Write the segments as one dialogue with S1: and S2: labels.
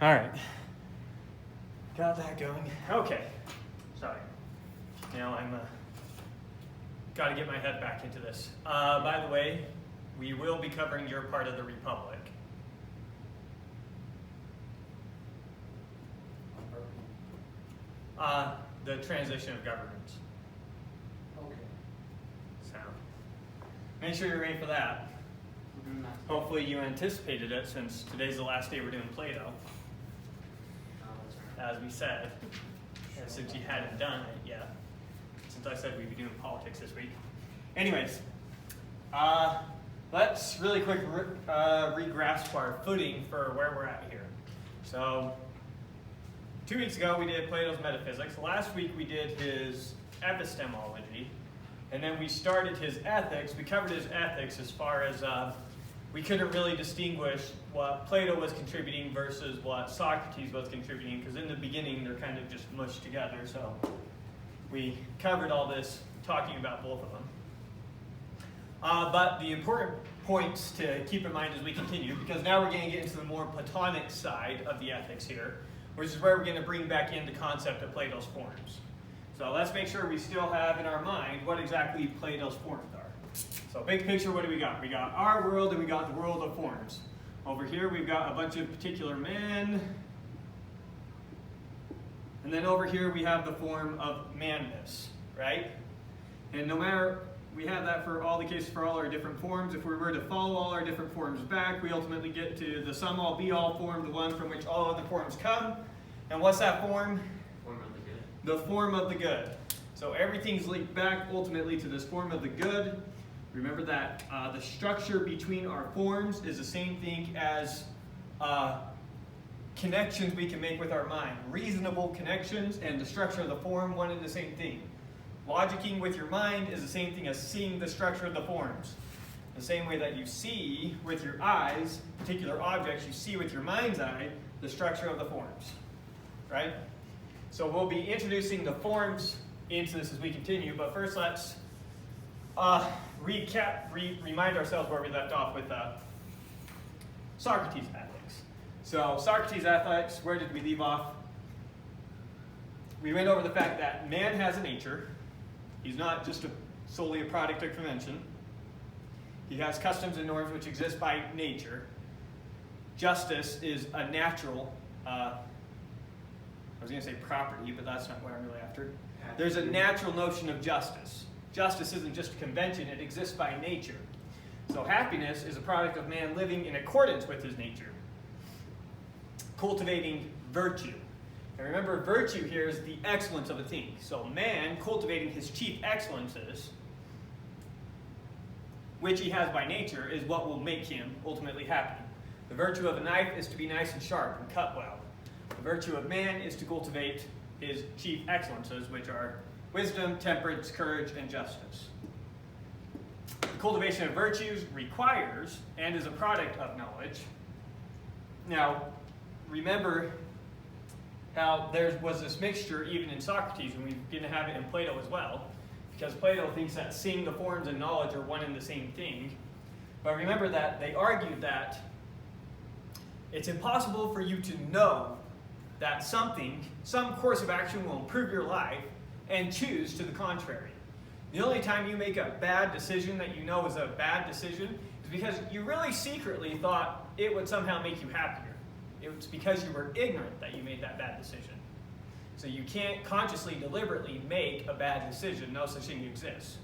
S1: All right. Got that going. Okay. Sorry. Now I'm got to get my head back into this. By the way, we will be covering your part of the Republic. The transition of governments.
S2: Okay.
S1: So, make sure you're ready for that. Hopefully you anticipated it, since today's the last day we're doing Plato, as we said, and since you hadn't done it yet, since I said we'd be doing politics this week. Anyways, let's really quick re-grasp our footing for where we're at here. So, 2 weeks ago we did Plato's Metaphysics. Last week we did his Epistemology, and then we started his Ethics. We covered his Ethics as far as we couldn't really distinguish what Plato was contributing versus what Socrates was contributing, because in the beginning they're kind of just mushed together. So we covered all this talking about both of them. But the important points to keep in mind as we continue, because now we're going to get into the more Platonic side of the ethics here, which is where we're going to bring back in the concept of Plato's forms. So let's make sure we still have in our mind what exactly Plato's forms are. So big picture, what do we got? We got our world and we got the world of forms. Over here we've got a bunch of particular men. And then over here we have the form of manness, right? And no matter, we have that for all the cases for all our different forms. If we were to follow all our different forms back, we ultimately get to the sum all be all form, the one from which all other forms come. And what's that form?
S2: Form of the good.
S1: The form of the good. So everything's linked back ultimately to this form of the good. Remember that the structure between our forms is the same thing as connections we can make with our mind. Reasonable connections and the structure of the form, one and the same thing. Logicking with your mind is the same thing as seeing the structure of the forms. The same way that you see with your eyes, particular objects, you see with your mind's eye, the structure of the forms. Right? So we'll be introducing the forms into this as we continue, but first let's remind ourselves where we left off with Socrates' ethics. So Socrates' ethics, where did we leave off? We went over the fact that man has a nature. He's not just solely a product of convention. He has customs and norms which exist by nature. Justice is a natural, I was going to say property, but that's not what I'm really after. There's a natural notion of justice. Justice isn't just a convention, it exists by nature. So happiness is a product of man living in accordance with his nature. Cultivating virtue. And remember, virtue here is the excellence of a thing. So man cultivating his chief excellences, which he has by nature, is what will make him ultimately happy. The virtue of a knife is to be nice and sharp and cut well. The virtue of man is to cultivate his chief excellences, which are wisdom, temperance, courage, and justice. The cultivation of virtues requires and is a product of knowledge. Now, remember how there was this mixture even in Socrates, and we're going to have it in Plato as well, because Plato thinks that seeing the forms and knowledge are one and the same thing. But remember that they argued that it's impossible for you to know that something, some course of action will improve your life, and choose to the contrary. The only time you make a bad decision that you know is a bad decision is because you really secretly thought it would somehow make you happier. It was because you were ignorant that you made that bad decision. So you can't consciously, deliberately make a bad decision. No such thing exists.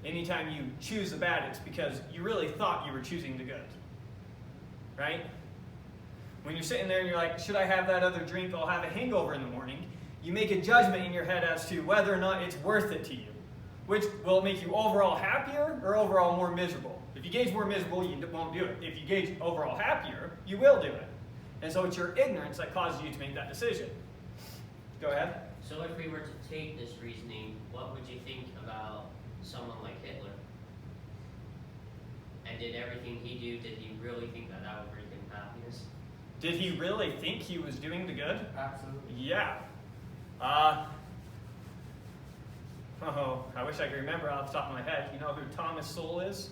S1: Anytime you choose the bad, it's because you really thought you were choosing the good. Right? When you're sitting there and you're like, should I have that other drink? I'll have a hangover in the morning. You make a judgment in your head as to whether or not it's worth it to you. Which will make you overall happier or overall more miserable. If you gauge more miserable, you won't do it. If you gauge overall happier, you will do it. And so it's your ignorance that causes you to make that decision. Go ahead.
S2: So if we were to take this reasoning, what would you think about someone like Hitler? And did everything he do, did he really think that that would bring him happiness?
S1: Did he really think he was doing the good?
S3: Absolutely.
S1: Yeah. I wish I could remember off the top of my head. You know who Thomas Sowell is?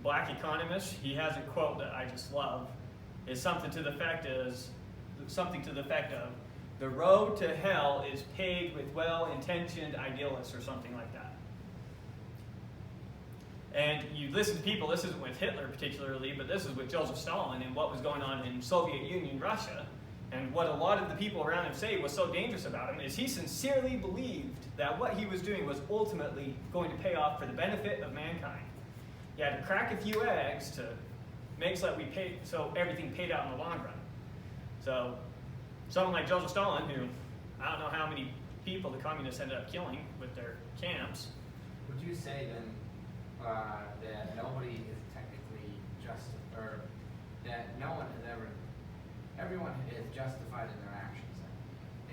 S1: Black economist. He has a quote that I just love. is something to the effect of the road to hell is paved with well-intentioned idealists or something like that. And you listen to people, this isn't with Hitler particularly, but this is with Joseph Stalin and what was going on in Soviet Union Russia. And what a lot of the people around him say was so dangerous about him is he sincerely believed that what he was doing was ultimately going to pay off for the benefit of mankind. He had to crack a few eggs to make so everything paid out in the long run. So someone like Joseph Stalin, who I don't know how many people the communists ended up killing with their camps.
S3: Would you say then that nobody is technically just, or that no one has ever, everyone is justified in their actions,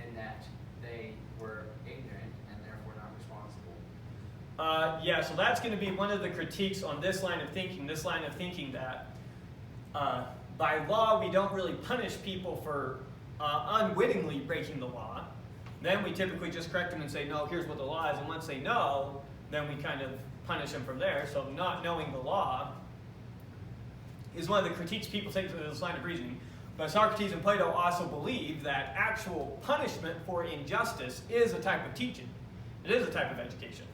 S3: in that they were ignorant and therefore not responsible?
S1: Yeah, so that's going to be one of the critiques on this line of thinking that by law we don't really punish people for unwittingly breaking the law. Then we typically just correct them and say, no, here's what the law is, and once they know, then we kind of punish them from there. So not knowing the law is one of the critiques people take to this line of reasoning. But Socrates and Plato also believe that actual punishment for injustice is a type of teaching. It is a type of education.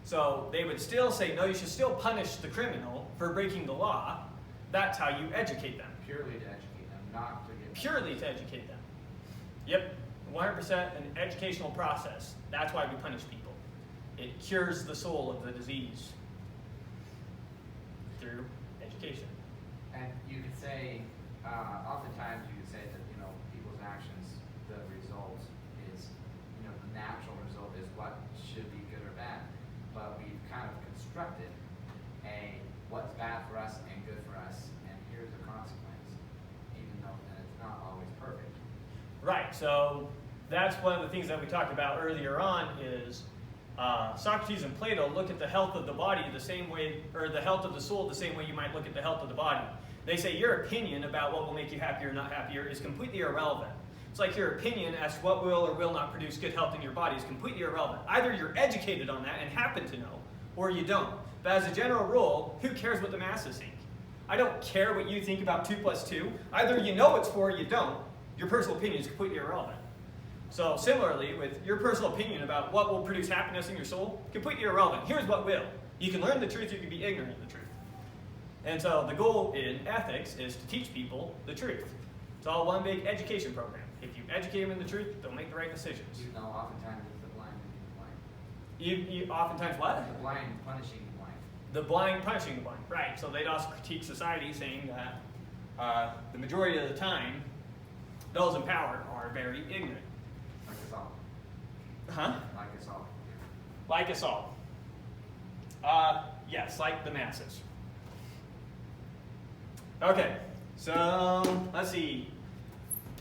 S1: So they would still say, no, you should still punish the criminal for breaking the law. That's how you educate them.
S3: Purely to educate them, not to give them.
S1: Purely to educate them. Yep, 100% an educational process. That's why we punish people. It cures the soul of the disease through education.
S3: And you could say, oftentimes you could say that, people's actions, the result is, the natural result is what should be good or bad. But we've kind of constructed what's bad for us and good for us, and here's the consequence, even though it's not always perfect.
S1: Right, so that's one of the things that we talked about earlier on is Socrates and Plato look at the health of the body the same way, or the health of the soul the same way you might look at the health of the body. They say your opinion about what will make you happier or not happier is completely irrelevant. It's like your opinion as to what will or will not produce good health in your body is completely irrelevant. Either you're educated on that and happen to know, or you don't. But as a general rule, who cares what the masses think? I don't care what you think about 2 + 2. Either you know it's 4 or you don't. Your personal opinion is completely irrelevant. So similarly, with your personal opinion about what will produce happiness in your soul, completely irrelevant. Here's what will. You can learn the truth, you can be ignorant of the truth. And so the goal in ethics is to teach people the truth. It's all one big education program. If you educate them in the truth, they'll make the right decisions.
S3: You know, oftentimes it's the blind leading the blind.
S1: You oftentimes what?
S3: The blind punishing the blind.
S1: The blind punishing the blind, right. So they'd also critique society saying that the majority of the time, those in power are very ignorant.
S3: Like us all.
S1: Huh?
S3: Like us all.
S1: Like us all. Yes, like the masses. Okay, so let's see.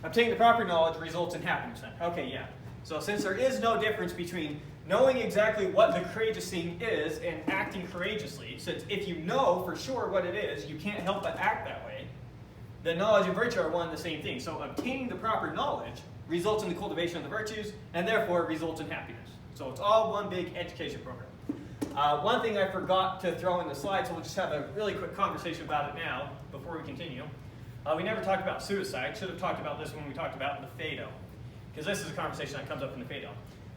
S1: Obtaining the proper knowledge results in happiness then. Okay, yeah. So since there is no difference between knowing exactly what the courageous thing is and acting courageously, since if you know for sure what it is, you can't help but act that way, then knowledge and virtue are one and the same thing. So obtaining the proper knowledge results in the cultivation of the virtues, and therefore results in happiness. So it's all one big education program. One thing I forgot to throw in the slides, so we'll just have a really quick conversation about it now before we continue. We never talked about suicide. Should have talked about this when we talked about the Phaedo, because this is a conversation that comes up in the Phaedo.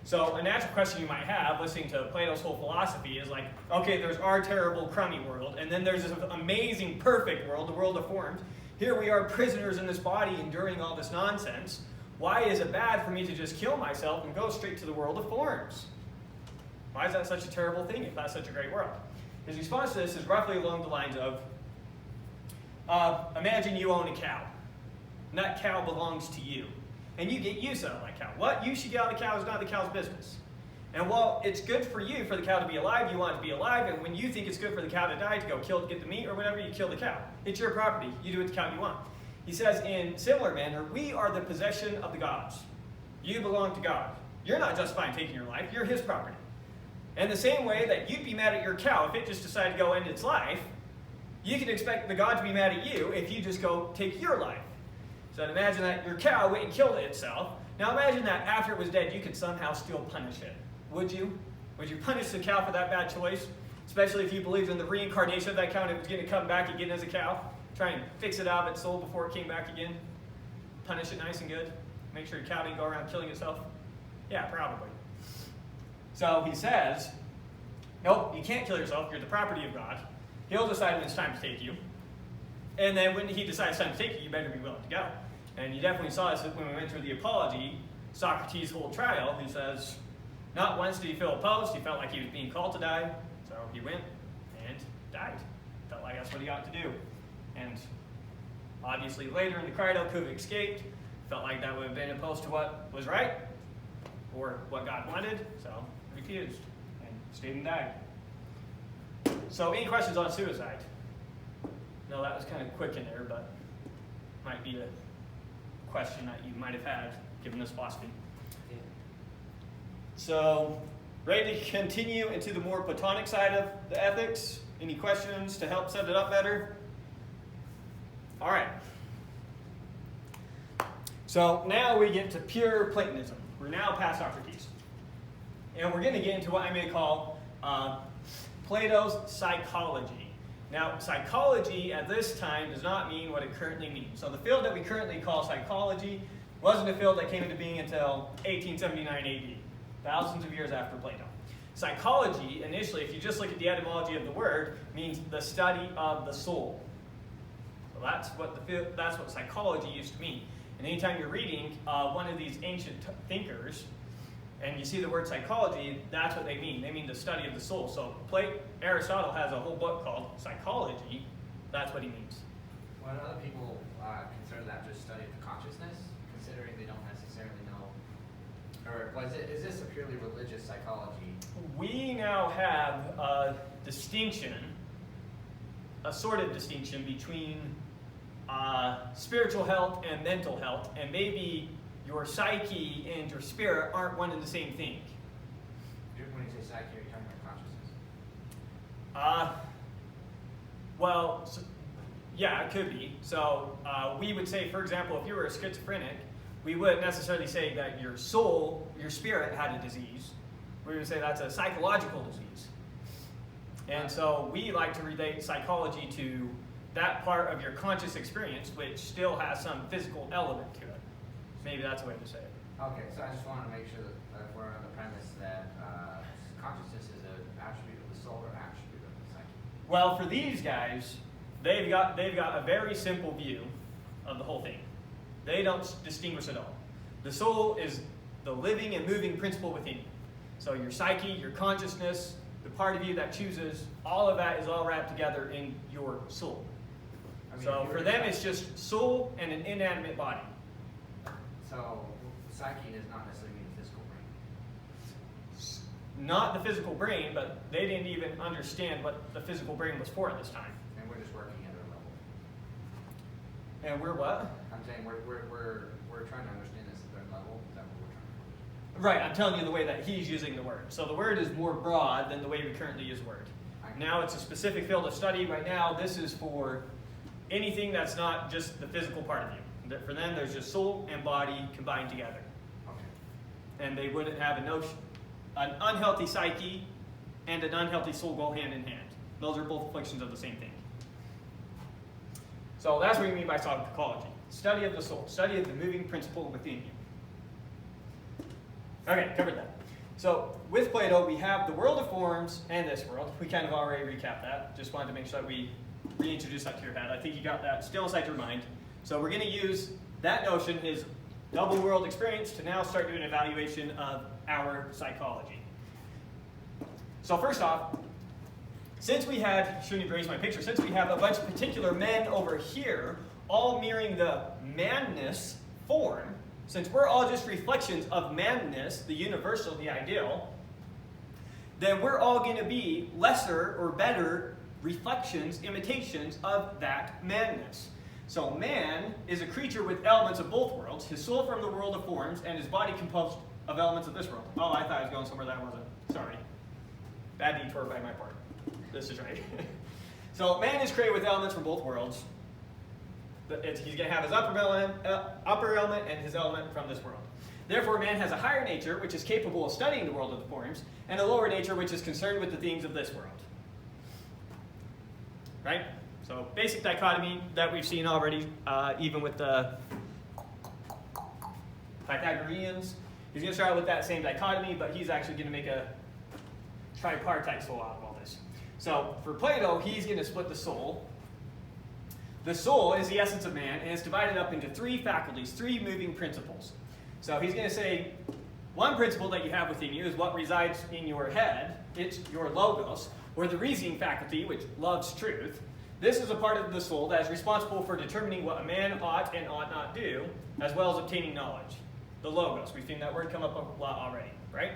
S1: So a natural question you might have listening to Plato's whole philosophy is like, okay, there's our terrible crummy world, and then there's this amazing perfect world, the world of forms. Here we are prisoners in this body enduring all this nonsense. Why is it bad for me to just kill myself and go straight to the world of forms? Why is that such a terrible thing if that's such a great world? His response to this is roughly along the lines of, imagine you own a cow, and that cow belongs to you, and you get use out of that cow. What you should get out of the cow is not the cow's business. And while it's good for you for the cow to be alive, you want it to be alive, and when you think it's good for the cow to die, to go kill it, get the meat, or whatever, you kill the cow. It's your property. You do with the cow you want. He says, in similar manner, we are the possession of the gods. You belong to God. You're not justified in taking your life. You're his property. And the same way that you'd be mad at your cow if it just decided to go end its life, you can expect the God to be mad at you if you just go take your life. So imagine that your cow went and killed itself. Now imagine that after it was dead, you could somehow still punish it. Would you? Would you punish the cow for that bad choice? Especially if you believed in the reincarnation of that cow and it was going to come back again as a cow? try and fix it out of its soul before it came back again? Punish it nice and good? Make sure your cow didn't go around killing itself? Yeah, probably. So he says, nope, you can't kill yourself. You're the property of God. He'll decide when it's time to take you. And then when he decides it's time to take you, you better be willing to go. And you definitely saw this when we went through the Apology, Socrates' whole trial. He says, not once did he feel opposed. He felt like he was being called to die. So he went and died. Felt like that's what he ought to do. And obviously later in the Crito could have escaped. Felt like that would have been opposed to what was right or what God wanted. So refused and stayed and died. So any questions on suicide? No, that was kind of quick in there, but might be a question that you might have had given this philosophy.
S2: Yeah.
S1: So, ready to continue into the more Platonic side of the ethics? Any questions to help set it up better? All right. So now we get to pure Platonism. We're now past Socrates. And we're going to get into what I may call Plato's psychology. Now, psychology at this time does not mean what it currently means. So the field that we currently call psychology wasn't a field that came into being until 1879 AD, thousands of years after Plato. Psychology, initially, if you just look at the etymology of the word, means the study of the soul. So that's what psychology used to mean. And anytime you're reading one of these ancient thinkers, and you see the word psychology, that's what they mean. They mean the study of the soul. So Aristotle has a whole book called Psychology. That's what he means.
S3: When other people consider that just study of the consciousness, considering they don't necessarily know, or is this a purely religious psychology?
S1: We now have a distinction, a sort of distinction between spiritual health and mental health, and maybe your psyche and your spirit aren't one and the same thing.
S3: When you say psyche, are you talking about consciousness?
S1: Well, so, yeah, it could be. So we would say, for example, if you were a schizophrenic, we wouldn't necessarily say that your soul, your spirit had a disease. We would say that's a psychological disease. And so we like to relate psychology to that part of your conscious experience, which still has some physical element to it. Maybe that's a way to say it.
S3: Okay, so I just want to make sure that we're on the premise that consciousness is an attribute of the soul or attribute of the psyche.
S1: Well, for these guys, they've got a very simple view of the whole thing. They don't distinguish at all. The soul is the living and moving principle within you. So your psyche, your consciousness, the part of you that chooses, all of that is all wrapped together in your soul. So for them, it's just soul and an inanimate body.
S3: So psyche does not necessarily mean the physical brain.
S1: Not the physical brain, but they didn't even understand what the physical brain was for at this time.
S3: And we're just working at a level.
S1: And we're what?
S3: I'm saying we're trying to understand this at their level. Is that what we're trying to understand?
S1: Right, I'm telling you the way that he's using the word. So the word is more broad than the way we currently use word. Now it's a specific field of study. Right now, this is for anything that's not just the physical part of you. For them, there's just soul and body combined together.
S3: Okay.
S1: And they wouldn't have an unhealthy psyche and an unhealthy soul go hand in hand. Those are both afflictions of the same thing. So that's what we mean by psychology. Study of the soul, study of the moving principle within you. Okay, covered that. So with Plato, we have the world of forms and this world. We kind of already recapped that. Just wanted to make sure that we reintroduced that to your head. I think you got that still inside your mind. So we're going to use that notion, his double world experience, to now start doing an evaluation of our psychology. So first off, since we had, shouldn't have raised my picture, since we have a bunch of particular men over here, all mirroring the manness form, since we're all just reflections of manness, the universal, the ideal, then we're all going to be lesser or better reflections, imitations of that manness. So man is a creature with elements of both worlds, his soul from the world of forms, and his body composed of elements of this world. Oh, I thought I was going somewhere that wasn't. Sorry. Bad detour by my part. This is right. So man is created with elements from both worlds. He's going to have his upper element and his element from this world. Therefore, man has a higher nature, which is capable of studying the world of the forms, and a lower nature, which is concerned with the things of this world. Right? So So basic dichotomy that we've seen already, even with the Pythagoreans. He's going to start with that same dichotomy, but he's actually going to make a tripartite soul out of all this. So for Plato, he's going to split the soul. The soul is the essence of man, and it's divided up into three faculties, three moving principles. So he's going to say one principle that you have within you is what resides in your head. It's your logos, or the reasoning faculty, which loves truth. This is a part of the soul that is responsible for determining what a man ought and ought not do, as well as obtaining knowledge. The logos. We've seen that word come up a lot already, right?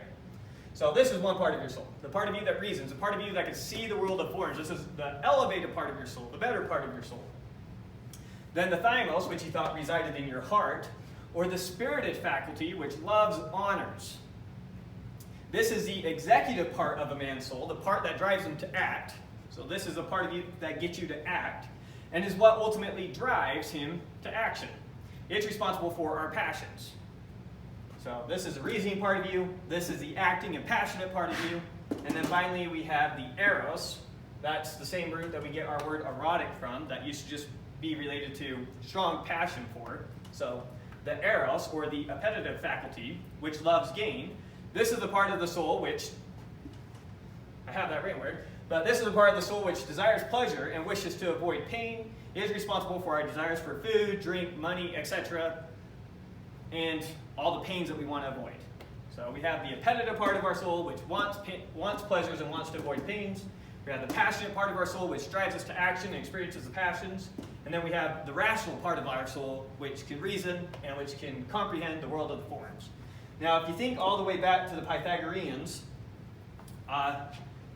S1: So this is one part of your soul. The part of you that reasons, the part of you that can see the world of forms. This is the elevated part of your soul, the better part of your soul. Then the thymos, which he thought resided in your heart, or the spirited faculty, which loves honors. This is the executive part of a man's soul, the part that drives him to act. So this is the part of you that gets you to act, and is what ultimately drives him to action. It's responsible for our passions. So this is the reasoning part of you, this is the acting and passionate part of you, and then finally we have the eros. That's the same root that we get our word erotic from, that used to just be related to strong passion for. So the eros, or the appetitive faculty, which loves gain. This is the part of the soul which, I have that written word, but this is the part of the soul which desires pleasure and wishes to avoid pain. It is responsible for our desires for food, drink, money, etc., and all the pains that we want to avoid. So we have the appetitive part of our soul, which wants pleasures and wants to avoid pains. We have the passionate part of our soul, which drives us to action and experiences the passions. And then we have the rational part of our soul, which can reason and which can comprehend the world of the forms. Now, if you think all the way back to the Pythagoreans,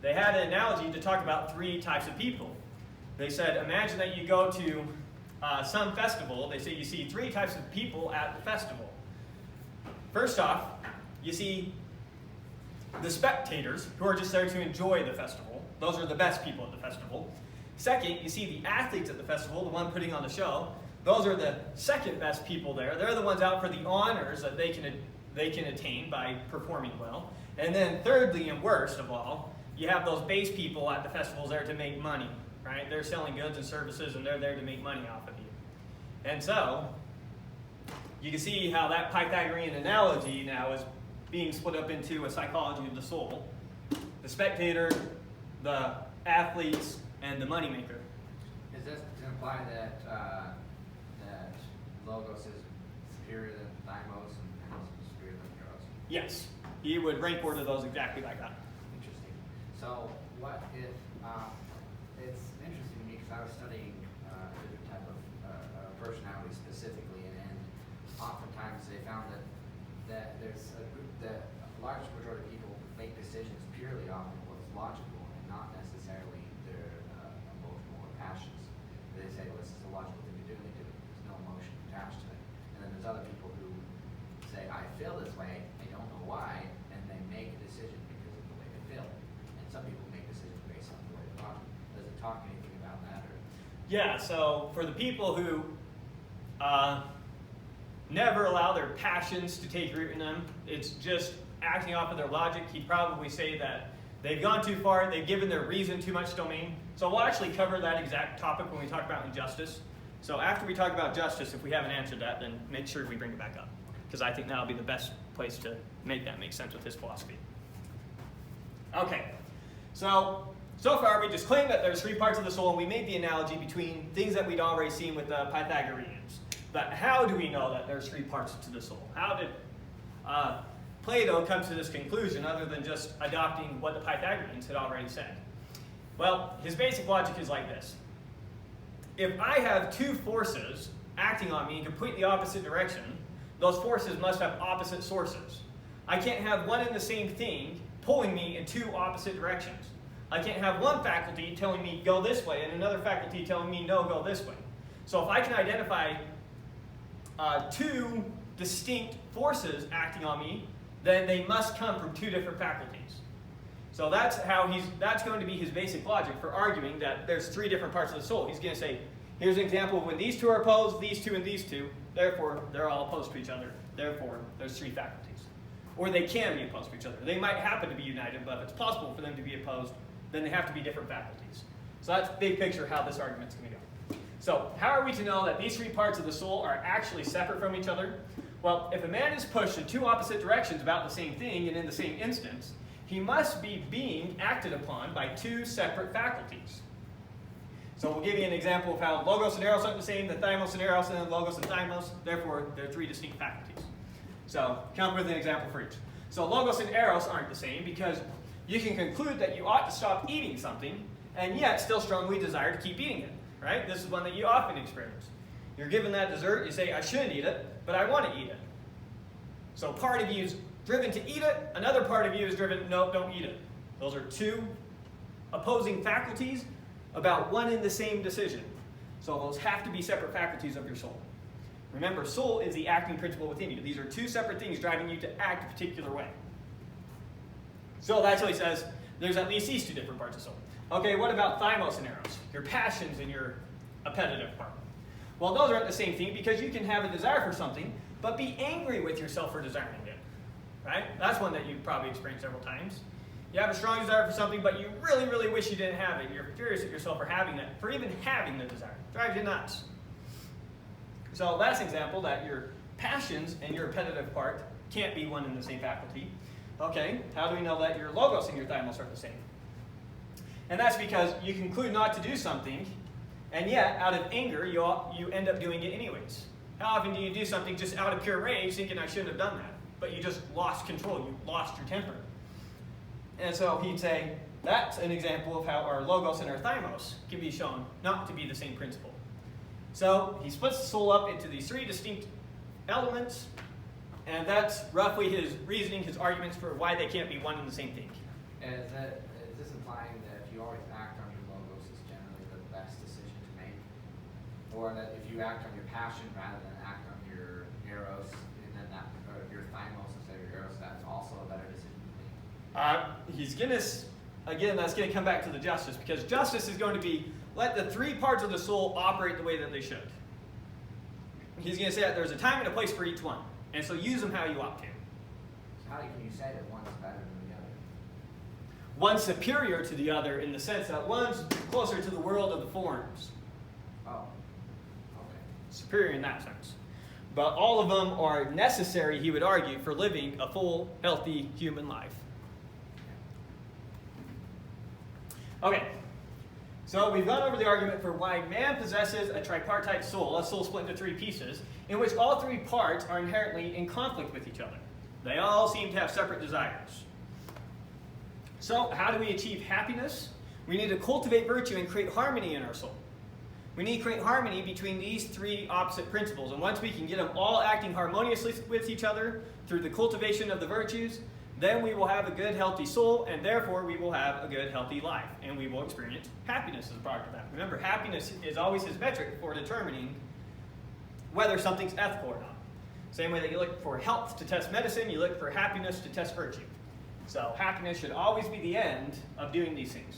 S1: they had an analogy to talk about three types of people. They said, imagine that you go to some festival. They say you see three types of people at the festival. First off, you see the spectators, who are just there to enjoy the festival. Those are the best people at the festival. Second, you see the athletes at the festival, the one putting on the show. Those are the second best people there. They're the ones out for the honors that they can attain by performing well. And then thirdly, and worst of all, you have those base people at the festivals there to make money, right? They're selling goods and services, and they're there to make money off of you. And so, you can see how that Pythagorean analogy now is being split up into a psychology of the soul. The spectator, the athletes, and the moneymaker.
S3: Is this to imply that that logos is superior than thymos and thymos is superior than eros?
S1: Yes, he would rank order those exactly like that.
S3: Interesting. So what if, it's interesting to me because I was studying a different type of personality specifically, and oftentimes they found that there's a group that a large majority of people make decisions purely off of what's logical and not necessarily their emotional or passions. They say, well, this is a logical thing to do, and they do it. There's no emotion attached to it. And then there's other people who say, I feel this way, they don't know why, and they make a decision because of the way they feel. And some people make decisions based on the way they're logical. Does it talk anything about that? Or?
S1: Yeah, so for the people who never allow their passions to take root in them, it's just acting off of their logic, he'd probably say that they've gone too far, they've given their reason too much domain. So we'll actually cover that exact topic when we talk about injustice. So after we talk about justice, if we haven't answered that, then make sure we bring it back up, because I think that'll be the best place to make that make sense with his philosophy. Okay, so far we just claimed that there's three parts of the soul, and we made the analogy between things that we'd already seen with the Pythagoreans. But how do we know that there's three parts to the soul? How did Plato come to this conclusion other than just adopting what the Pythagoreans had already said? Well, his basic logic is like this. If I have two forces acting on me in completely opposite direction, those forces must have opposite sources. I can't have one and the same thing pulling me in two opposite directions. I can't have one faculty telling me go this way and another faculty telling me no, go this way. So if I can identify two distinct forces acting on me, then they must come from two different faculties. So that's going to be his basic logic for arguing that there's three different parts of the soul. He's going to say, here's an example of when these two are opposed, these two and these two, therefore they're all opposed to each other, therefore there's three faculties. Or they can be opposed to each other. They might happen to be united, but if it's possible for them to be opposed, then they have to be different faculties. So So that's big picture how this argument's going to go. So how are we to know that these three parts of the soul are actually separate from each other? Well, if a man is pushed in two opposite directions about the same thing and in the same instance, he must be being acted upon by two separate faculties. So we'll give you an example of how logos and eros aren't the same, the thymos and eros, and then logos and thymos. Therefore, they're three distinct faculties. So come up with an example for each. So logos and eros aren't the same because you can conclude that you ought to stop eating something and yet still strongly desire to keep eating it. Right? This is one that you often experience. You're given that dessert, you say, I shouldn't eat it, but I want to eat it. So part of you is driven to eat it, another part of you is driven, no, don't eat it. Those are two opposing faculties about one and the same decision. So those have to be separate faculties of your soul. Remember, soul is the acting principle within you. These are two separate things driving you to act a particular way. So that's what he says, there's at least these two different parts of soul. Okay, what about thymos and eros? Your passions and your appetitive part. Well, those aren't the same thing because you can have a desire for something, but be angry with yourself for desiring it. Right? That's one that you've probably experienced several times. You have a strong desire for something, but you really, really wish you didn't have it. You're furious at yourself for having it, for even having the desire. It drives you nuts. So that's an example that your passions and your appetitive part can't be one and the same faculty. Okay, how do we know that your logos and your thymos are the same? And that's because you conclude not to do something, and yet, out of anger, you end up doing it anyways. How often do you do something just out of pure rage, thinking I shouldn't have done that? But you just lost control, you lost your temper. And so he'd say, that's an example of how our logos and our thymos can be shown not to be the same principle. So he splits the soul up into these three distinct elements, and that's roughly his reasoning, his arguments for why they can't be one and the same thing.
S3: And is this implying that if you always act on your logos, it's generally the best decision to make? Or that if you act on your passion rather than act on your eros, and then that, or your thymos instead of your eros, that's also a better decision to make?
S1: He's going to, again, that's going to come back to the justice, because justice is going to be, let the three parts of the soul operate the way that they should. He's going to say that there's a time and a place for each one, and so use them how you ought to.
S3: So how can you say that one's better than the other?
S1: One's superior to the other in the sense that one's closer to the world of the forms.
S3: Oh, okay.
S1: Superior in that sense. But all of them are necessary, he would argue, for living a full, healthy human life. Okay, so we've gone over the argument for why man possesses a tripartite soul, a soul split into three pieces, in which all three parts are inherently in conflict with each other. They all seem to have separate desires. So how do we achieve happiness? We need to cultivate virtue and create harmony in our soul. We need to create harmony between these three opposite principles. And once we can get them all acting harmoniously with each other through the cultivation of the virtues, then we will have a good, healthy soul, and therefore we will have a good, healthy life. And we will experience happiness as a product of that. Remember, happiness is always his metric for determining whether something's ethical or not. Same way that you look for health to test medicine, you look for happiness to test virtue. So happiness should always be the end of doing these things.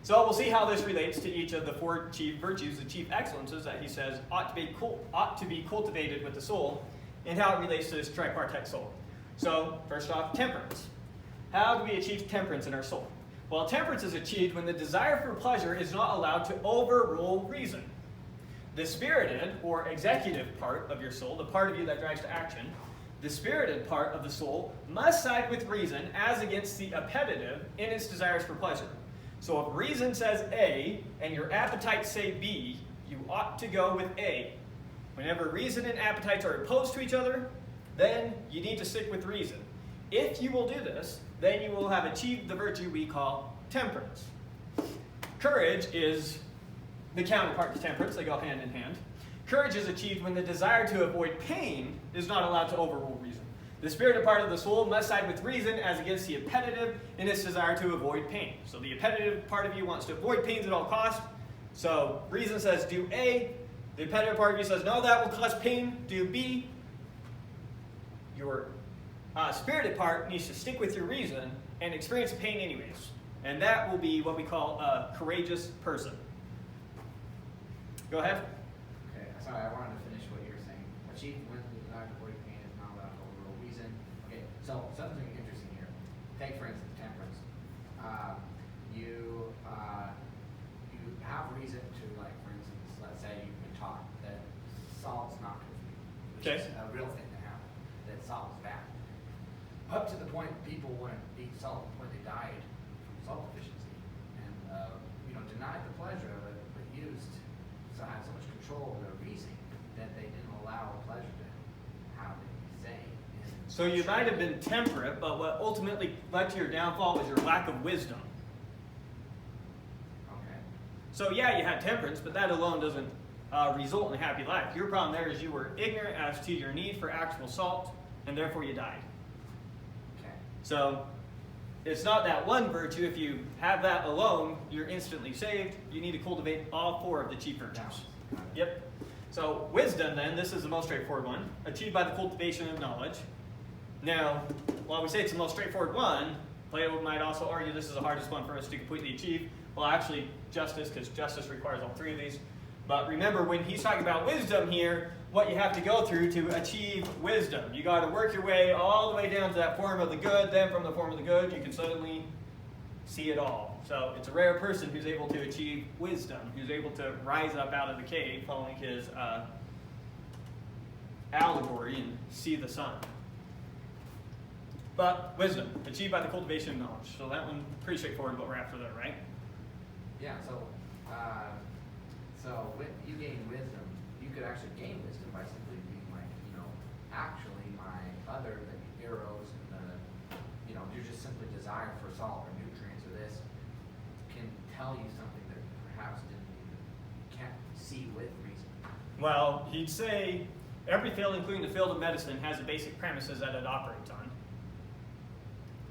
S1: So we'll see how this relates to each of the four chief virtues, the chief excellences that he says ought to be cultivated with the soul, and how it relates to this tripartite soul. So first off, temperance. How do we achieve temperance in our soul? Well, temperance is achieved when the desire for pleasure is not allowed to overrule reason. The spirited or executive part of your soul, the part of you that drives to action, the spirited part of the soul must side with reason as against the appetitive in its desires for pleasure. So if reason says A and your appetites say B, you ought to go with A. Whenever reason and appetites are opposed to each other, then you need to stick with reason. If you will do this, then you will have achieved the virtue we call temperance. Courage is the counterpart to temperance. They go hand in hand. Courage is achieved when the desire to avoid pain is not allowed to overrule reason. The spirited part of the soul must side with reason as against the appetitive in its desire to avoid pain. So the appetitive part of you wants to avoid pains at all costs. So reason says do A. The appetitive part of you says no, that will cause pain. Do B. Your spirited part needs to stick with your reason and experience pain anyways. And that will be what we call a courageous person. Go ahead.
S3: Okay, sorry, I wanted to finish what you were saying. Achieve when the desire to avoid pain is not allowed to overrule reason. Okay, so something interesting here. Take, for instance, temperance. have reason to, like, for instance, let's say you've been taught that salt's not good for you, which
S1: Okay.
S3: is a real thing that happened, that salt is bad. Up to the point people wouldn't eat salt, to the point they died from salt deficiency, and denied the pleasure of it, but had so much control of their reasoning that they didn't allow pleasure to have any say.
S1: So you might have been temperate, but what ultimately led to your downfall was your lack of wisdom.
S3: Okay.
S1: So yeah, you had temperance, but that alone doesn't result in a happy life. Your problem there is you were ignorant as to your need for actual salt, and therefore you died.
S3: Okay.
S1: So it's not that one virtue. If you have that alone, you're instantly saved. You need to cultivate all four of the chief virtues.
S3: Now,
S1: Yep. So wisdom then, this is the most straightforward one, achieved by the cultivation of knowledge. Now, while we say it's the most straightforward one, Plato might also argue this is the hardest one for us to completely achieve. Well, actually, justice, because justice requires all three of these. But remember, when he's talking about wisdom here, what you have to go through to achieve wisdom. You got to work your way all the way down to that form of the good. Then from the form of the good, you can suddenly see it all. So it's a rare person who's able to achieve wisdom, who's able to rise up out of the cave following his allegory and see the sun. But wisdom, achieved by the cultivation of knowledge. So that one, pretty straightforward what we're after there, right?
S3: Yeah, so when you gain wisdom, you could actually gain wisdom by simply being like, actually my other, the Eros and you just simply desire for salt or nutrients or this can tell you something that perhaps can't see with reason.
S1: Well, he'd say every field, including the field of medicine, has the basic premises that it operates on.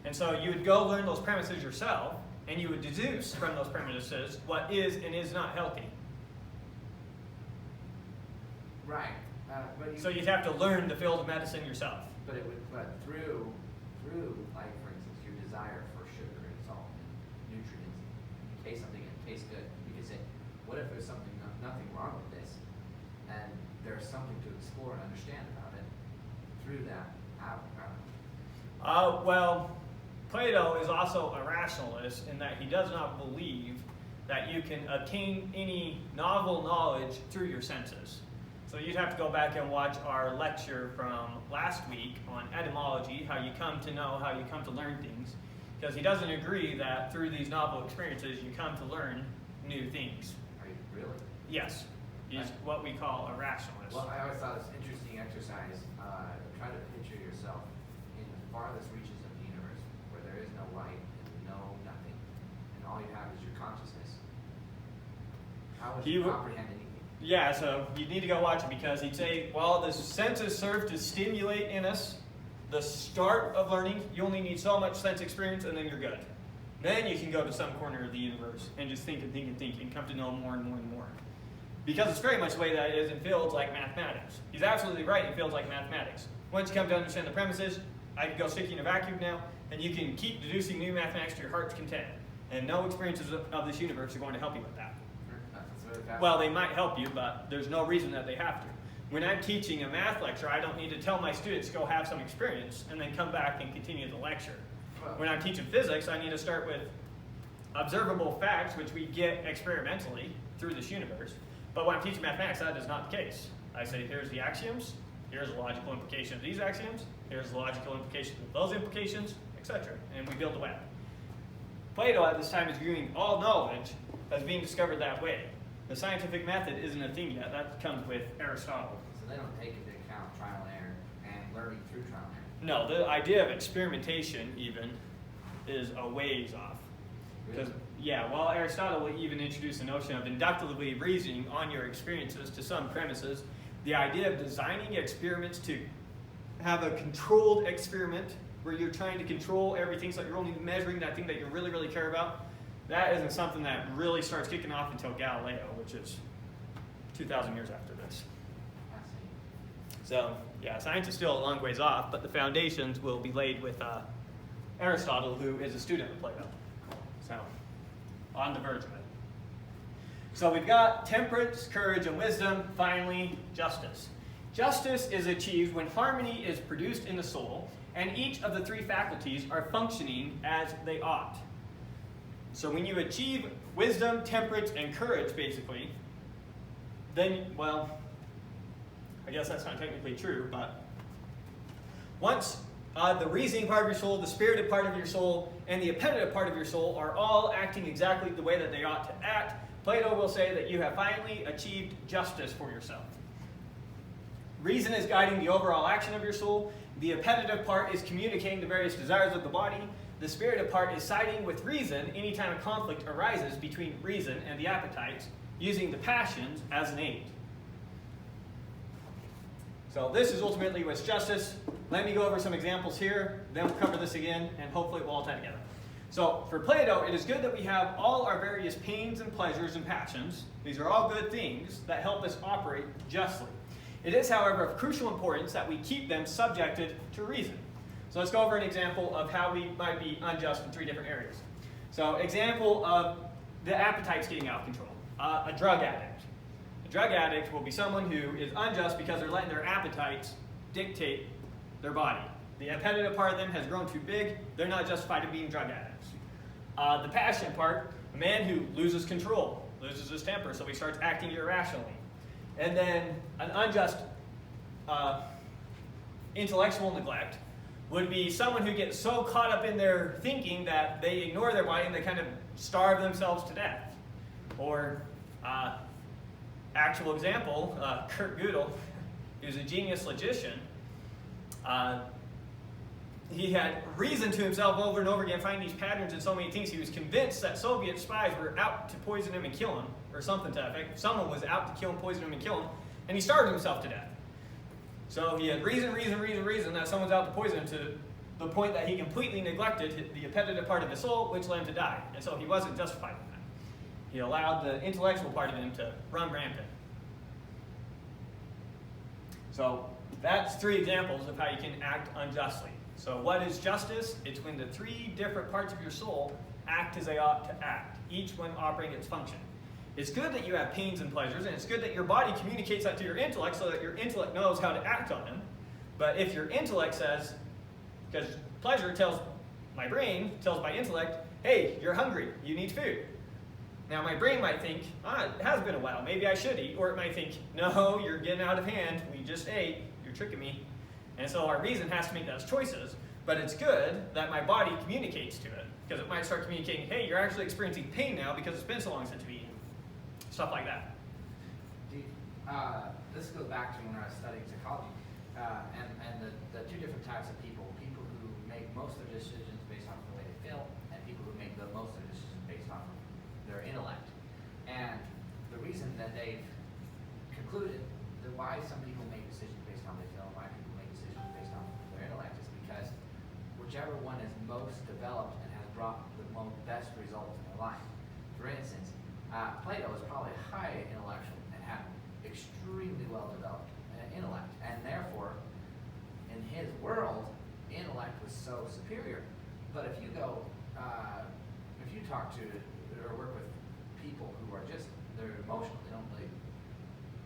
S1: And so you would go learn those premises yourself, and you would deduce from those premises what is and is not healthy.
S3: Right.
S1: So you'd have to learn the field of medicine yourself.
S3: But through like for instance your desire for sugar and salt and nutrients, you taste something and it tastes good. You could say, what if there's nothing wrong with this, and there's something to explore and understand about it through that avenue?
S1: Well, Plato is also a rationalist in that he does not believe that you can obtain any novel knowledge through your senses. So you'd have to go back and watch our lecture from last week on etymology, how you come to know, how you come to learn things, because he doesn't agree that through these novel experiences you come to learn new things.
S3: Are you really?
S1: Yes, he's what we call a rationalist.
S3: Well, I always thought this interesting exercise. Try to picture yourself in the farthest reaches of the universe, where there is no light and no nothing, and all you have is your consciousness. How would you comprehend anything?
S1: Yeah, so you need to go watch it, because he'd say, well, the senses serve to stimulate in us the start of learning. You only need so much sense experience, and then you're good. Then you can go to some corner of the universe and just think and think and think and come to know more and more and more. Because it's very much the way that it is in fields like mathematics. He's absolutely right in fields like mathematics. Once you come to understand the premises, I can go stick you in a vacuum now, and you can keep deducing new mathematics to your heart's content. And no experiences of this universe are going to help you with that. Well, they might help you, but there's no reason that they have to. When I'm teaching a math lecture, I don't need to tell my students to go have some experience and then come back and continue the lecture. When I'm teaching physics, I need to start with observable facts, which we get experimentally through this universe. But when I'm teaching mathematics, that is not the case. I say, here's the axioms, here's the logical implication of these axioms, here's the logical implication of those implications, etc. And we build a web. Plato at this time is viewing all knowledge as being discovered that way. The scientific method isn't a thing yet. That comes with Aristotle.
S3: So they don't take into account trial and error and learning through trial and
S1: No,
S3: error.
S1: the idea of experimentation even is a ways off. Because, yeah, while Aristotle will even introduce the notion of inductively reasoning on your experiences to some premises, the idea of designing experiments to have a controlled experiment where you're trying to control everything so that you're only measuring that thing that you really, really care about, that isn't something that really starts kicking off until Galileo, which is 2,000 years after this. So, yeah, science is still a long ways off, but the foundations will be laid with Aristotle, who is a student of Plato. So, on the verge of it. So we've got temperance, courage, and wisdom. Finally, justice. Justice is achieved when harmony is produced in the soul, and each of the three faculties are functioning as they ought. So when you achieve wisdom, temperance, and courage, basically, then, well, I guess that's not technically true, but once the reasoning part of your soul, the spirited part of your soul, and the appetitive part of your soul are all acting exactly the way that they ought to act, Plato will say that you have finally achieved justice for yourself. Reason is guiding the overall action of your soul. The appetitive part is communicating the various desires of the body. The spirited part is siding with reason anytime a conflict arises between reason and the appetites, using the passions as an aid. So this is ultimately what's justice. Let me go over some examples here, then we'll cover this again, and hopefully we'll all tie together. So for Plato, it is good that we have all our various pains and pleasures and passions. These are all good things that help us operate justly. It is, however, of crucial importance that we keep them subjected to reason. So let's go over an example of how we might be unjust in 3 different areas. So example of the appetites getting out of control. A drug addict. A drug addict will be someone who is unjust because they're letting their appetites dictate their body. The appetitive part of them has grown too big. They're not justified in being drug addicts. The passion part, a man who loses control, loses his temper, so he starts acting irrationally. And then an unjust intellectual neglect would be someone who gets so caught up in their thinking that they ignore their body and they kind of starve themselves to death. Or, actual example, Kurt Gödel, who's a genius logician, he had reasoned to himself over and over again, finding these patterns in so many things. He was convinced that Soviet spies were out to poison him and kill him, or something to that effect. Someone was out to kill him, poison him, and kill him, and he starved himself to death. So he had reason that someone's out to poison him, to the point that he completely neglected the appetitive part of his soul, which led him to die. And so he wasn't justified in that. He allowed the intellectual part of him to run rampant. So that's 3 examples of how you can act unjustly. So what is justice? It's when the 3 different parts of your soul act as they ought to act, each one operating its function. It's good that you have pains and pleasures, and it's good that your body communicates that to your intellect so that your intellect knows how to act on them. But if your intellect says, because pleasure tells my brain, tells my intellect, hey, you're hungry, you need food. Now my brain might think, it has been a while, maybe I should eat. Or it might think, no, you're getting out of hand, we just ate, you're tricking me. And so our reason has to make those choices, but it's good that my body communicates to it, because it might start communicating, hey, you're actually experiencing pain now because it's been so long since you've eaten. Stuff like that.
S3: This goes back to when I was studying psychology, and the 2 different types of people who make most of their decisions based on the way they feel, and people who make most of their decisions based on their intellect. And the reason that they've concluded that why some people make decisions based on how they feel and why people make decisions based on their intellect is because whichever one is most developed and has brought the best results in their life. For instance, Plato was probably highly intellectual and had extremely well-developed intellect, and therefore, in his world, intellect was so superior. But if you go, if you talk to or work with people who are just, they're emotional,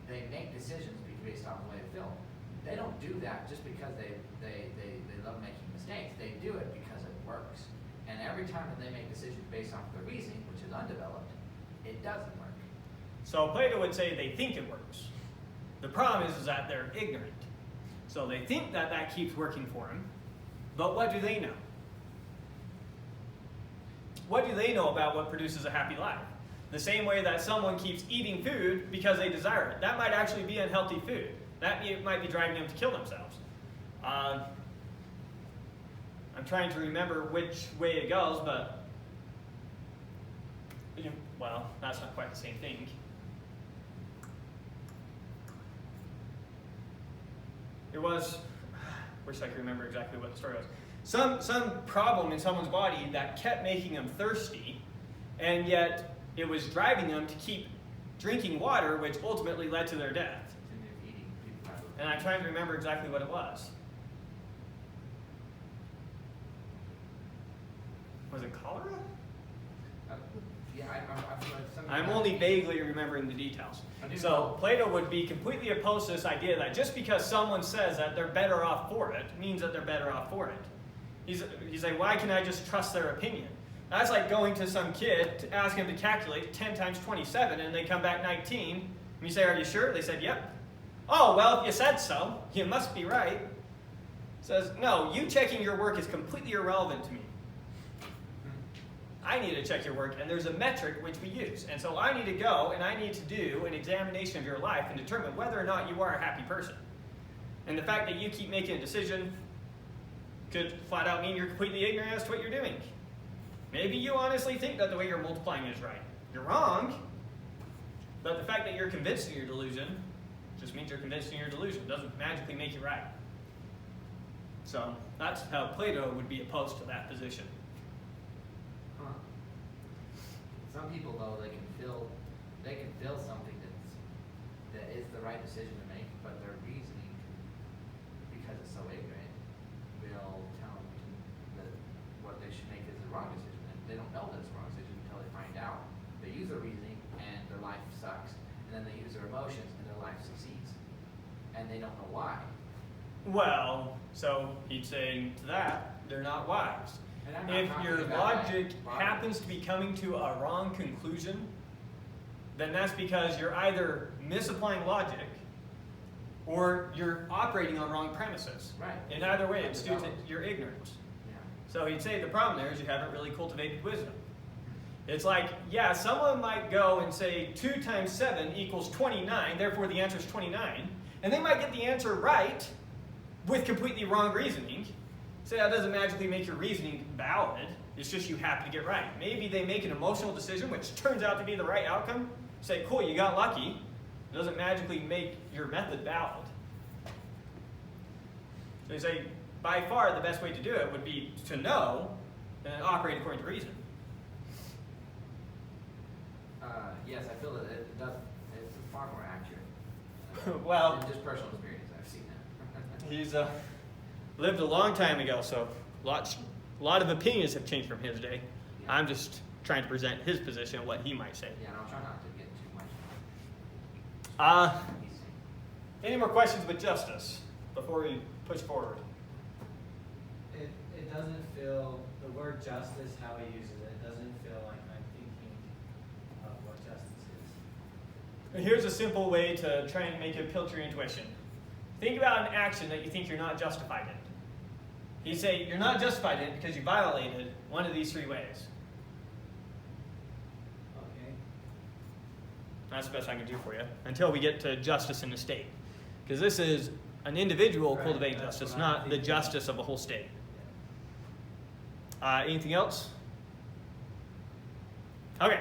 S3: they make decisions based on the way they feel. They don't do that just because they love making mistakes. They do it because it works. And every time that they make decisions based on their reasoning, which is undeveloped, it doesn't work.
S1: So Plato would say they think it works. The problem is that they're ignorant. So they think that that keeps working for them, but what do they know? What do they know about what produces a happy life? The same way that someone keeps eating food because they desire it. That might actually be unhealthy food. That might be driving them to kill themselves. I'm trying to remember which way it goes, but well, that's not quite the same thing. It was, wish I could remember exactly what the story was. Some problem in someone's body that kept making them thirsty, and yet it was driving them to keep drinking water, which ultimately led to their death. And I'm trying to remember exactly what it was. Was it cholera?
S3: Yeah,
S1: I'm only vaguely remembering the details. So Plato would be completely opposed to this idea that just because someone says that they're better off for it, means that they're better off for it. He's like, why can I just trust their opinion? That's like going to some kid to ask him to calculate 10 times 27 and they come back 19. And you say, are you sure? They said, yep. Oh, well, if you said so, you must be right. Says, no, you checking your work is completely irrelevant to me. I need to check your work, and there's a metric which we use. And so I need to go and I need to do an examination of your life and determine whether or not you are a happy person. And the fact that you keep making a decision could flat out mean you're completely ignorant as to what you're doing. Maybe you honestly think that the way you're multiplying is right. You're wrong, but the fact that you're convinced in your delusion just means you're convinced in your delusion. It doesn't magically make you right. So that's how Plato would be opposed to that position.
S3: Huh. Some people, though, they can feel something that is the right decision to make, but their reasoning, because it's so ignorant, will tell them that what they should make is the wrong decision. And they don't know that it's the wrong decision until they find out. They use their reasoning and their life sucks, and then they use their emotions and their life succeeds. And they don't know why.
S1: Well, so he'd say to that, they're not wise.
S3: And I'm not
S1: If
S3: talking
S1: your
S3: about
S1: logic
S3: like
S1: happens to be coming to a wrong conclusion, then that's because you're either misapplying logic or you're operating on wrong premises.
S3: Right.
S1: In either way, it's due to your ignorance.
S3: Yeah.
S1: So he'd say the problem there is you haven't really cultivated wisdom. It's like, yeah, someone might go and say 2 times 7 equals 29, therefore the answer is 29, and they might get the answer right with completely wrong reasoning. So that doesn't magically make your reasoning valid. It's just you happen to get right. Maybe they make an emotional decision which turns out to be the right outcome. Say, cool, you got lucky. It doesn't magically make your method valid. So you say, by far the best way to do it would be to know and operate according to reason.
S3: Yes, I feel that it does. It's far more accurate.
S1: Well,
S3: in just personal experience, I've seen that.
S1: He's lived a long time ago, so a lot of opinions have changed from his day.
S3: Yeah.
S1: I'm just trying to present his position, what he might say.
S3: Yeah, and I'll try not to get too much.
S1: Any more questions with justice before we push forward?
S4: It doesn't feel, the word justice, how he uses it, doesn't feel like I'm thinking of what justice is.
S1: Here's a simple way to try and make it appeal to your intuition. Think about an action that you think you're not justified in. You say you're not justified in it because you violated one of these 3 ways.
S4: Okay.
S1: That's the best I can do for you until we get to justice in the state. Because this is an individual
S4: Right,
S1: cultivating
S4: that's
S1: justice,
S4: what I'm
S1: not the
S4: thinking.
S1: justice of a whole state. Anything else? Okay.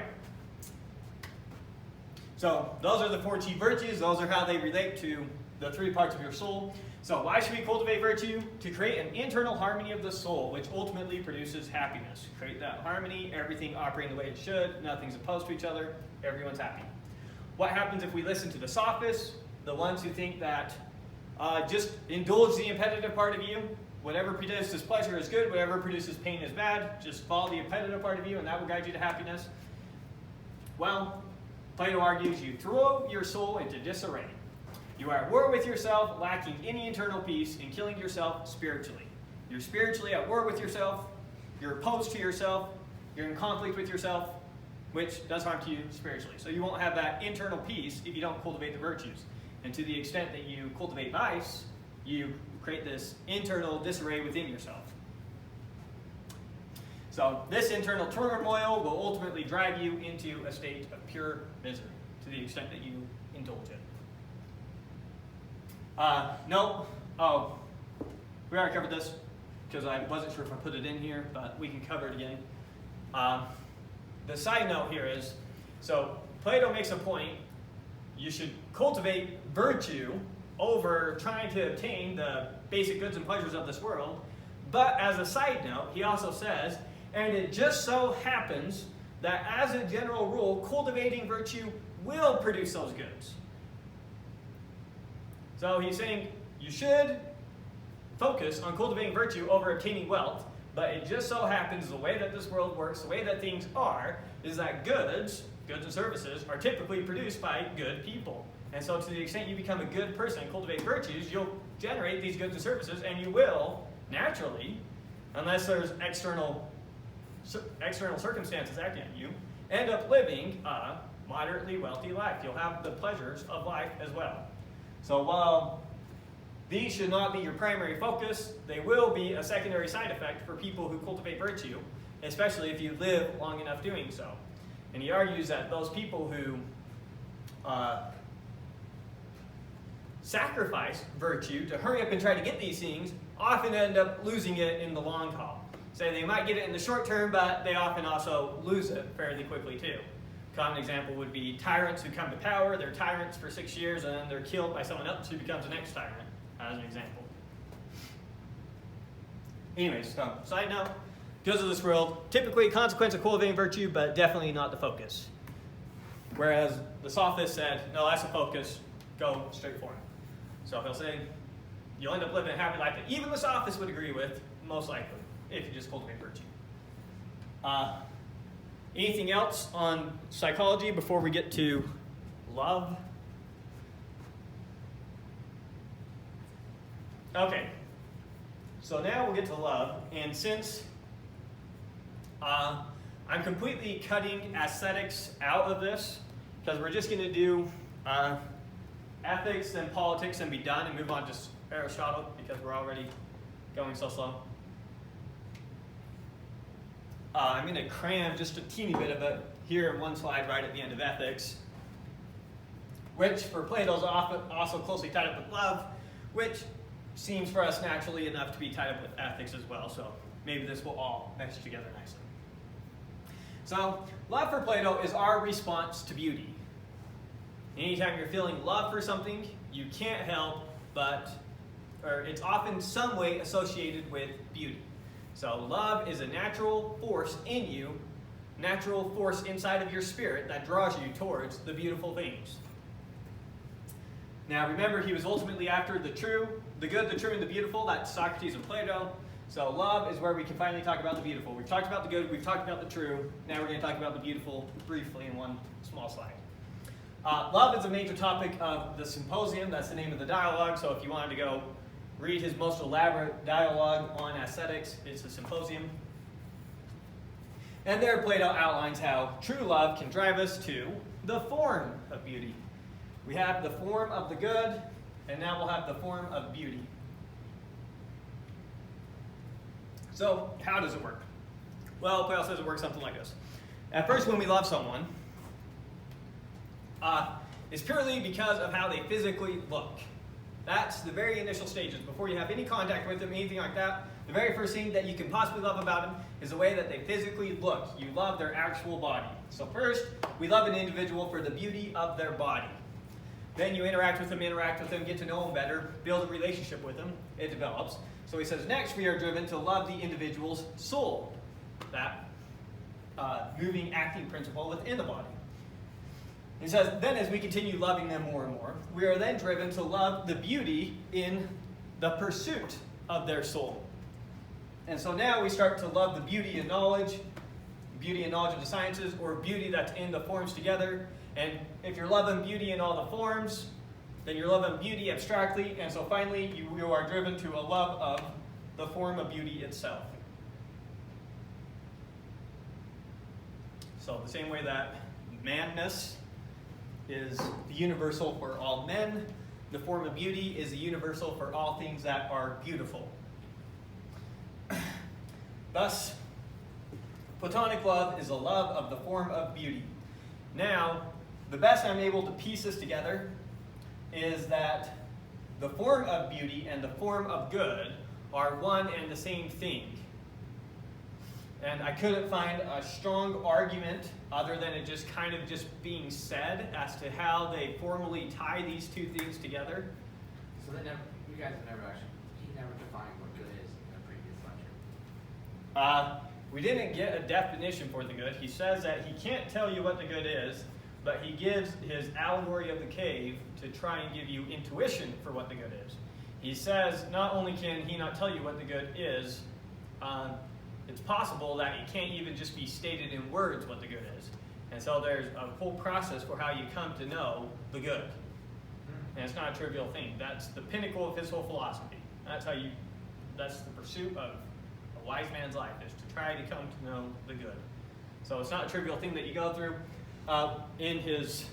S1: So those are the 4 chief virtues. Those are how they relate to the 3 parts of your soul. So why should we cultivate virtue? To create an internal harmony of the soul, which ultimately produces happiness. Create that harmony, everything operating the way it should, nothing's opposed to each other, everyone's happy. What happens if we listen to the sophists, the ones who think that just indulge the appetitive part of you? Whatever produces pleasure is good, whatever produces pain is bad. Just follow the appetitive part of you and that will guide you to happiness. Well, Plato argues you throw your soul into disarray. You are at war with yourself, lacking any internal peace, and killing yourself spiritually. You're spiritually at war with yourself, you're opposed to yourself, you're in conflict with yourself, which does harm to you spiritually. So you won't have that internal peace if you don't cultivate the virtues. And to the extent that you cultivate vice, you create this internal disarray within yourself. So this internal turmoil will ultimately drive you into a state of pure misery to the extent that you indulge it. No. Oh, we already covered this because I wasn't sure if I put it in here, but we can cover it again. The side note here is, so Plato makes a point, you should cultivate virtue over trying to obtain the basic goods and pleasures of this world. But as a side note, he also says, and it just so happens that as a general rule, cultivating virtue will produce those goods. So he's saying you should focus on cultivating virtue over obtaining wealth, but it just so happens the way that this world works, the way that things are, is that goods and services are typically produced by good people. And so to the extent you become a good person and cultivate virtues, you'll generate these goods and services, and you will, naturally, unless there's external external circumstances acting on you, end up living a moderately wealthy life. You'll have the pleasures of life as well. So while these should not be your primary focus, they will be a secondary side effect for people who cultivate virtue, especially if you live long enough doing so. And he argues that those people who sacrifice virtue to hurry up and try to get these things often end up losing it in the long haul. So they might get it in the short term, but they often also lose it fairly quickly too. Common example would be tyrants who come to power. They're tyrants for 6 years and then they're killed by someone else who becomes the next tyrant, as an example. Anyways, so side note, goods of this world, typically a consequence of cultivating virtue, but definitely not the focus. Whereas the sophist said, no, that's the focus, go straight for it. So he'll say, you'll end up living a happy life that even the sophist would agree with, most likely, if you just cultivate virtue. Anything else on psychology before we get to love? Okay, so now we'll get to love, and since I'm completely cutting aesthetics out of this, because we're just going to do ethics and politics and be done and move on to Aristotle, because we're already going so slow. I'm going to cram just a teeny bit of it here in one slide right at the end of ethics, which for Plato is also closely tied up with love, which seems for us naturally enough to be tied up with ethics as well, so maybe this will all mesh together nicely. So, love for Plato is our response to beauty. Anytime you're feeling love for something, you can't help but, or it's often some way associated with beauty. So love is a natural force in you, natural force inside of your spirit that draws you towards the beautiful things. Now remember, he was ultimately after the true, the good, the true, and the beautiful. That's Socrates and Plato. So love is where we can finally talk about the beautiful. We've talked about the good, we've talked about the true. Now we're going to talk about the beautiful briefly in one small slide. Love is a major topic of the Symposium. That's the name of the dialogue. So if you wanted to go read his most elaborate dialogue on aesthetics, it's the Symposium. And there Plato outlines how true love can drive us to the form of beauty. We have the form of the good, and now we'll have the form of beauty. So how does it work? Well, Plato says it works something like this. At first, when we love someone, it's purely because of how they physically look. That's the very initial stages. Before you have any contact with them, anything like that, the very first thing that you can possibly love about them is the way that they physically look. You love their actual body. So first, we love an individual for the beauty of their body. Then you interact with them, get to know them better, build a relationship with them. It develops. So he says, next we are driven to love the individual's soul, that moving, acting principle within the body. He says, then as we continue loving them more and more, we are then driven to love the beauty in the pursuit of their soul. And so now we start to love the beauty and knowledge of the sciences, or beauty that's in the forms together. And if you're loving beauty in all the forms, then you're loving beauty abstractly, and so finally you are driven to a love of the form of beauty itself. So the same way that manness is the universal for all men, the form of beauty is the universal for all things that are beautiful. Thus, Platonic love is a love of the form of beauty. Now, the best I'm able to piece this together is that the form of beauty and the form of good are one and the same thing. And I couldn't find a strong argument other than it just kind of just being said as to how they formally tie these two things together.
S3: So they never, you guys have never actually, he never defined what good is in a previous lecture.
S1: We didn't get a definition for the good. He says that he can't tell you what the good is, but he gives his allegory of the cave to try and give you intuition for what the good is. He says not only can he not tell you what the good is, it's possible that it can't even just be stated in words what the good is. And so there's a whole process for how you come to know the good. And it's not a trivial thing. That's the pinnacle of his whole philosophy. That's the pursuit of A wise man's life is to try to come to know the good. So it's not a trivial thing that you go through. In his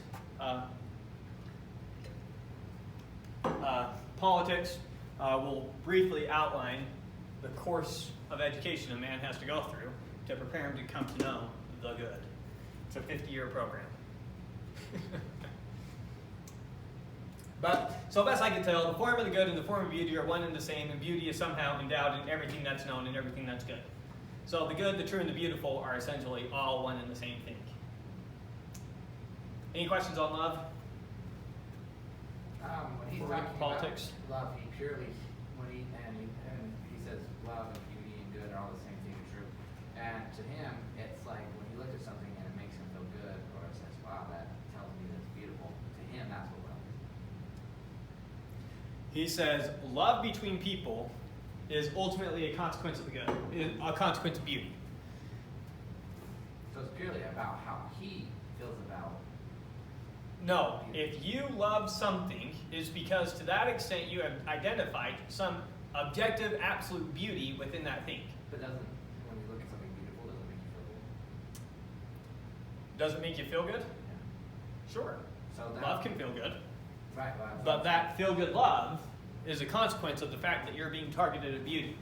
S1: Politics, we'll briefly outline the course of education a man has to go through to prepare him to come to know the good. It's a 50-year program. But, so best I can tell, the form of the good and the form of beauty are one and the same, and beauty is somehow endowed in everything that's known and everything that's good. So the good, the true, and the beautiful are essentially all one and the same thing. Any questions on love?
S3: When he's
S1: Before we get to
S3: talking
S1: politics?
S3: about love, he purely, he says love and beauty and good are all the same thing and true. And to him, it's like when he looks at something and it makes him feel good, or says, wow, that tells me that's beautiful. To him, that's what love is.
S1: He says, love between people is ultimately a consequence of the good, a consequence of beauty.
S3: So it's purely about how he feels about.
S1: No, if you love something, it's because to that extent you have identified some objective, absolute beauty within that thing.
S3: But when you look at something beautiful, does it make you
S1: Does it make you feel
S3: feel good?
S1: good?
S3: Yeah.
S1: Sure.
S3: So that,
S1: Love can feel good.
S3: Right.
S1: But that feel-good love is a consequence of the fact that you're being targeted at beauty.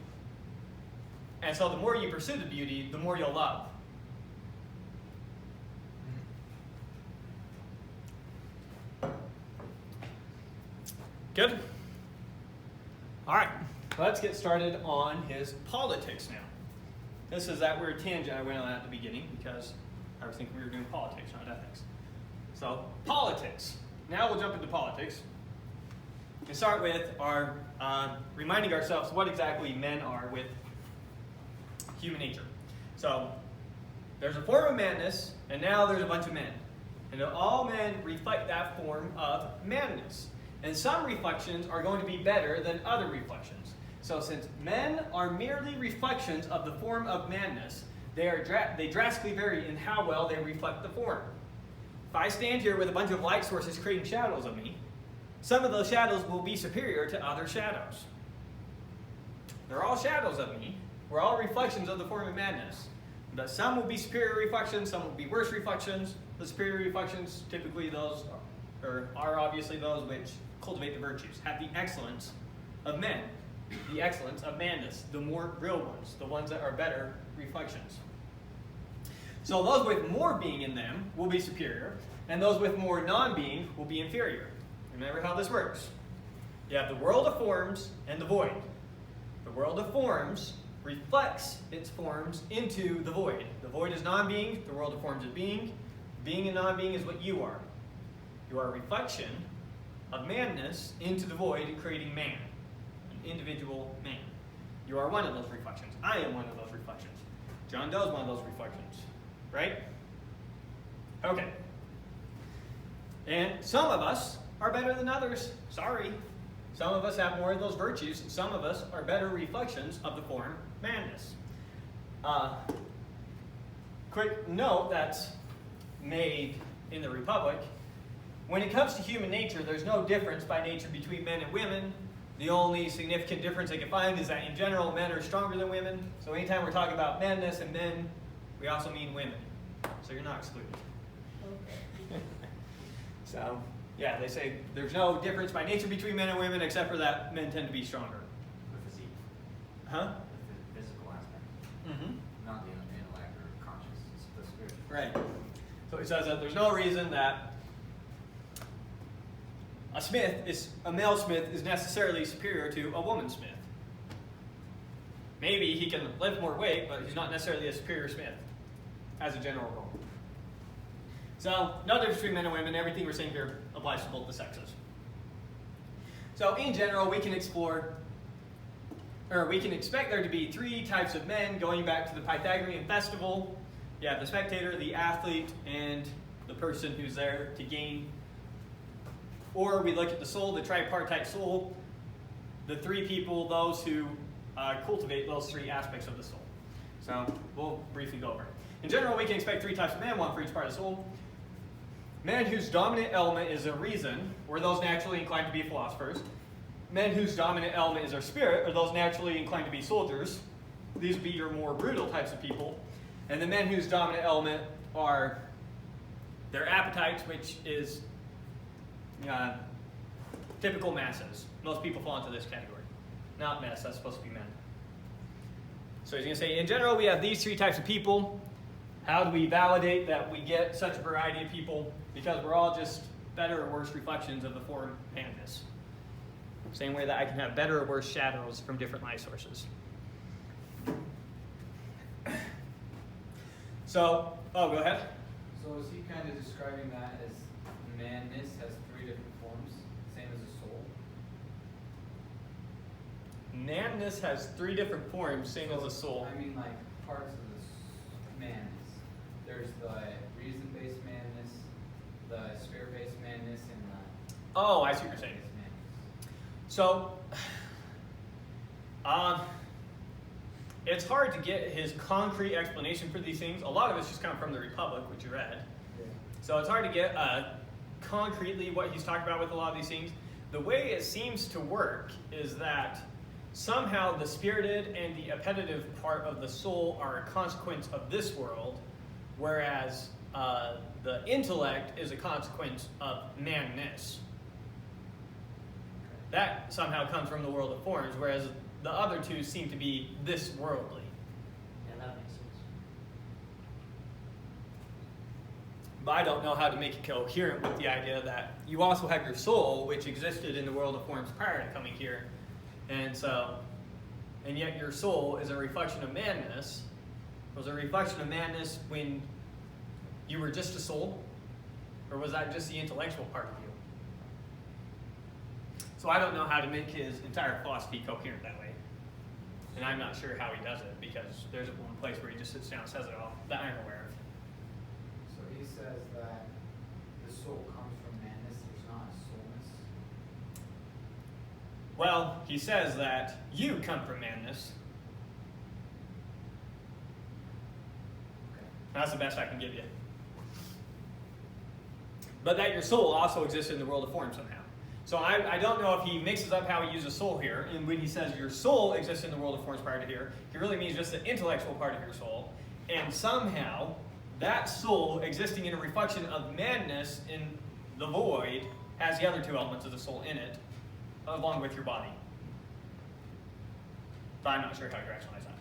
S1: And so the more you pursue the beauty, the more you'll love. Good? All right, let's get started on his politics now. This is that weird tangent I went on at the beginning because I was thinking we were doing politics, not ethics. So, politics. Now we'll jump into politics and start with our reminding ourselves what exactly men are with human nature. So, there's a form of madness, and now there's a bunch of men. And all men reflect that form of madness. And some reflections are going to be better than other reflections. So since men are merely reflections of the form of madness, they drastically vary in how well they reflect the form. If I stand here with a bunch of light sources creating shadows of me, some of those shadows will be superior to other shadows. They're all shadows of me. We're all reflections of the form of madness. But some will be superior reflections, some will be worse reflections. The superior reflections, typically those are obviously those which cultivate the virtues, have the excellence of men, the excellence of madness, the more real ones, the ones that are better reflections. So those with more being in them will be superior, and those with more non-being will be inferior. Remember how this works. You have the world of forms and the void. The world of forms reflects its forms into the void. The void is non-being, the world of forms is being. Being and non-being is what you are. You are a reflection of madness into the void, creating man, an individual man. You are one of those reflections. I am one of those reflections. John Doe is one of those reflections, right? Okay. And some of us are better than others. Sorry. Some of us have more of those virtues. Some of us are better reflections of the form madness. Quick note that's made in the Republic. When it comes to human nature, there's no difference by nature between men and women. The only significant difference I can find is that in general, men are stronger than women. So anytime we're talking about madness and men, we also mean women. So you're not excluded. Okay. So, yeah, they say there's no difference by nature between men and women except for that men tend to be stronger.
S3: The physique.
S1: Huh?
S3: The physical aspect.
S1: Mm-hmm.
S3: Not the intellect or conscious, the spiritual.
S1: Right. So he says that there's no reason that a male smith is necessarily superior to a woman smith. Maybe he can lift more weight, but he's not necessarily a superior smith, as a general rule. So, no difference between men and women. Everything we're saying here applies to both the sexes. So, in general, we can expect there to be three types of men, going back to the Pythagorean festival. You have the spectator, the athlete, and the person who's there to gain. Or we look at the soul, the tripartite soul, the three people, those who cultivate those three aspects of the soul. So we'll briefly go over it. In general, we can expect three types of men, one for each part of the soul. Men whose dominant element is their reason, or those naturally inclined to be philosophers. Men whose dominant element is their spirit, or those naturally inclined to be soldiers. these would be your more brutal types of people. And the men whose dominant element are their appetites, which is typical masses. Most people fall into this category. Not mass, that's supposed to be men. So he's going to say, in general, we have these three types of people. How do we validate that we get such a variety of people? Because we're all just better or worse reflections of the form manness. Same way that I can have better or worse shadows from different light sources. So, oh, go ahead.
S5: So is he kind of describing that as manness has three different forms, same as a soul?
S1: Manness has three different forms, same as a soul.
S5: I mean, like parts of this manness. There's the reason-based manness, the spirit-based manness, and the
S1: Oh, I see what you're saying.
S5: manness.
S1: So, it's hard to get his concrete explanation for these things. A lot of it's just come from the Republic, which you read.
S5: Yeah.
S1: So it's hard to get concretely what he's talking about with a lot of these things. The way it seems to work is that somehow the spirited and the appetitive part of the soul are a consequence of this world, whereas the intellect is a consequence of manness. That somehow comes from the world of forms, whereas the other two seem to be this worldly.
S2: Yeah, that makes sense.
S1: But I don't know how to make it coherent with the idea that you also have your soul, which existed in the world of forms prior to coming here. And yet your soul is a reflection of manness. Was it a reflection of manness when you were just a soul? Or was that just the intellectual part of you? So I don't know how to make his entire philosophy coherent that way. And I'm not sure how he does it, because there's one place where he just sits down and says it all that I'm aware of.
S5: So he says that the soul comes from manness, there's not a soulness.
S1: Well, he says that you come from manness.
S5: Okay.
S1: That's the best I can give you. But that your soul also exists in the world of form somehow. So I don't know if he mixes up how he uses soul here, and when he says your soul exists in the world of forms prior to here, he really means just the intellectual part of your soul. And somehow, that soul existing in a reflection of madness in the void has the other two elements of the soul in it, along with your body. But I'm not sure how to rationalize that.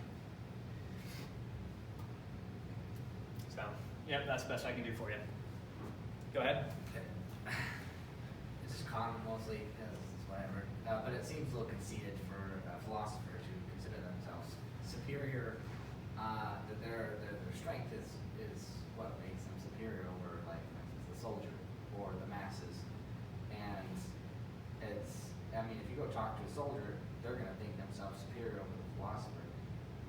S1: So, yeah, that's the best I can do for you. Go ahead.
S3: Okay. It's just common mostly, it's whatever. But it seems a little conceited for a philosopher to consider themselves superior. That their strength is what makes them superior over, like, for instance, the soldier or the masses. And it's, I mean, if you go talk to a soldier, they're going to think themselves superior over the philosopher.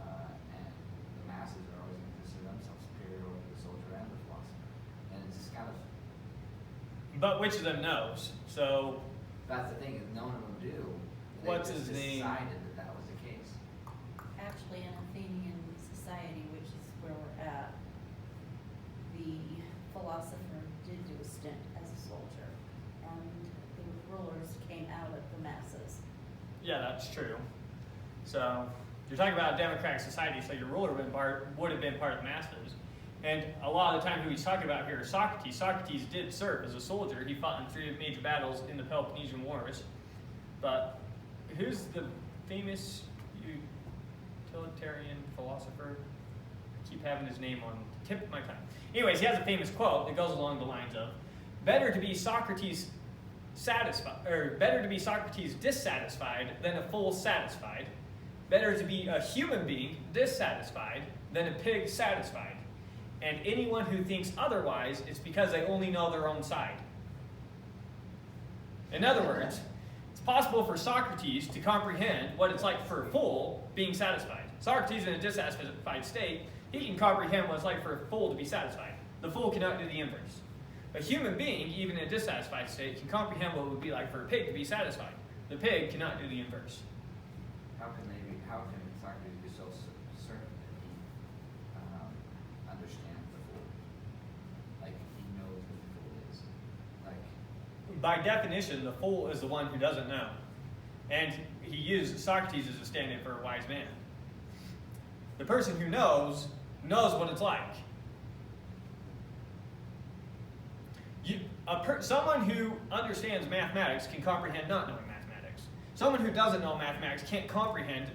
S3: And the masses are always going to consider themselves superior over the soldier and the philosopher. And it's just kind of,
S1: But which of them knows? So,
S3: that's the thing, is none of them do. They
S1: What's
S3: just
S1: his name?
S3: decided that that was the case.
S6: Actually, in Athenian society, which is where we're at, the philosopher did do a stint as a soldier, and the rulers came out of the masses.
S1: yeah, that's true. So, you're talking about a democratic society, so your ruler would have been part of the masses. And a lot of the time who he's talking about here is Socrates. Socrates did serve as a soldier. He fought in 3 major battles in the Peloponnesian Wars. But who's the famous utilitarian philosopher? I keep having his name on the tip of my tongue. Anyways, he has a famous quote that goes along the lines of, better to be Socrates dissatisfied than a fool satisfied. Better to be a human being dissatisfied than a pig satisfied. And anyone who thinks otherwise, it's because they only know their own side. In other words, it's possible for Socrates to comprehend what it's like for a fool being satisfied. Socrates in a dissatisfied state, he can comprehend what it's like for a fool to be satisfied. The fool cannot do the inverse. A human being, even in a dissatisfied state, can comprehend what it would be like for a pig to be satisfied. The pig cannot do the inverse.
S3: How can Socrates be so certain that he understands the fool? Like, he knows what the fool is. Like,
S1: By definition, the fool is the one who doesn't know. And he used Socrates as a stand-in for a wise man. The person who knows what it's like. Someone who understands mathematics can comprehend not knowing mathematics. Someone who doesn't know mathematics can't comprehend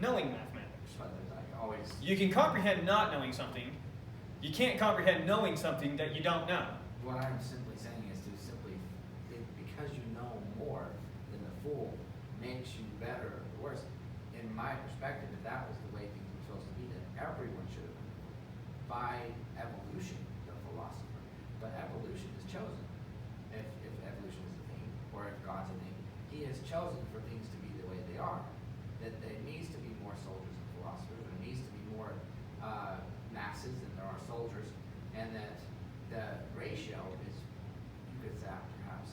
S1: knowing mathematics.
S3: But like always,
S1: You can comprehend not knowing something. You can't comprehend knowing something that you don't know.
S3: what I'm simply saying is to simply, because you know more than the fool makes you better or worse. In my perspective, if that was the way things were supposed to be, then everyone should have been, by evolution, the philosopher. But evolution is chosen. If evolution is a thing, or if God's a thing, He has chosen for things to be the way they are. That there needs to be more soldiers and philosophers, there needs to be more masses than there are soldiers, and that the ratio is, you could say, perhaps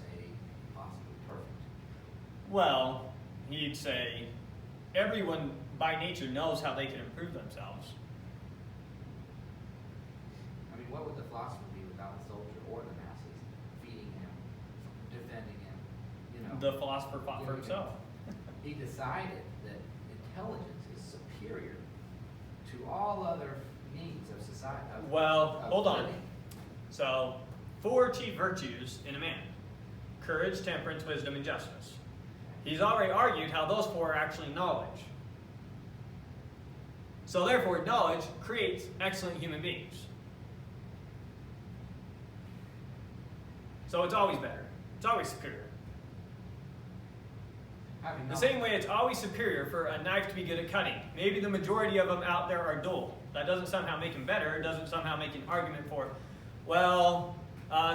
S3: possibly perfect.
S1: Well, he'd say everyone by nature knows how they can improve themselves.
S3: I mean, what would the philosopher be without the soldier or the masses feeding him, defending him? You know,
S1: The philosopher fought for himself.
S3: He decided that intelligence is superior to all other needs of society.
S1: Well,
S3: of
S1: hold on.
S3: living.
S1: So, 4 chief virtues in a man: courage, temperance, wisdom, and justice. He's already argued how those 4 are actually knowledge. So therefore, knowledge creates excellent human beings. So it's always better. It's always superior.
S3: Having
S1: The
S3: knowledge-
S1: same way it's always superior for a knife to be good at cutting. Maybe the majority of them out there are dull. That doesn't somehow make them better. It doesn't somehow make an argument for, well,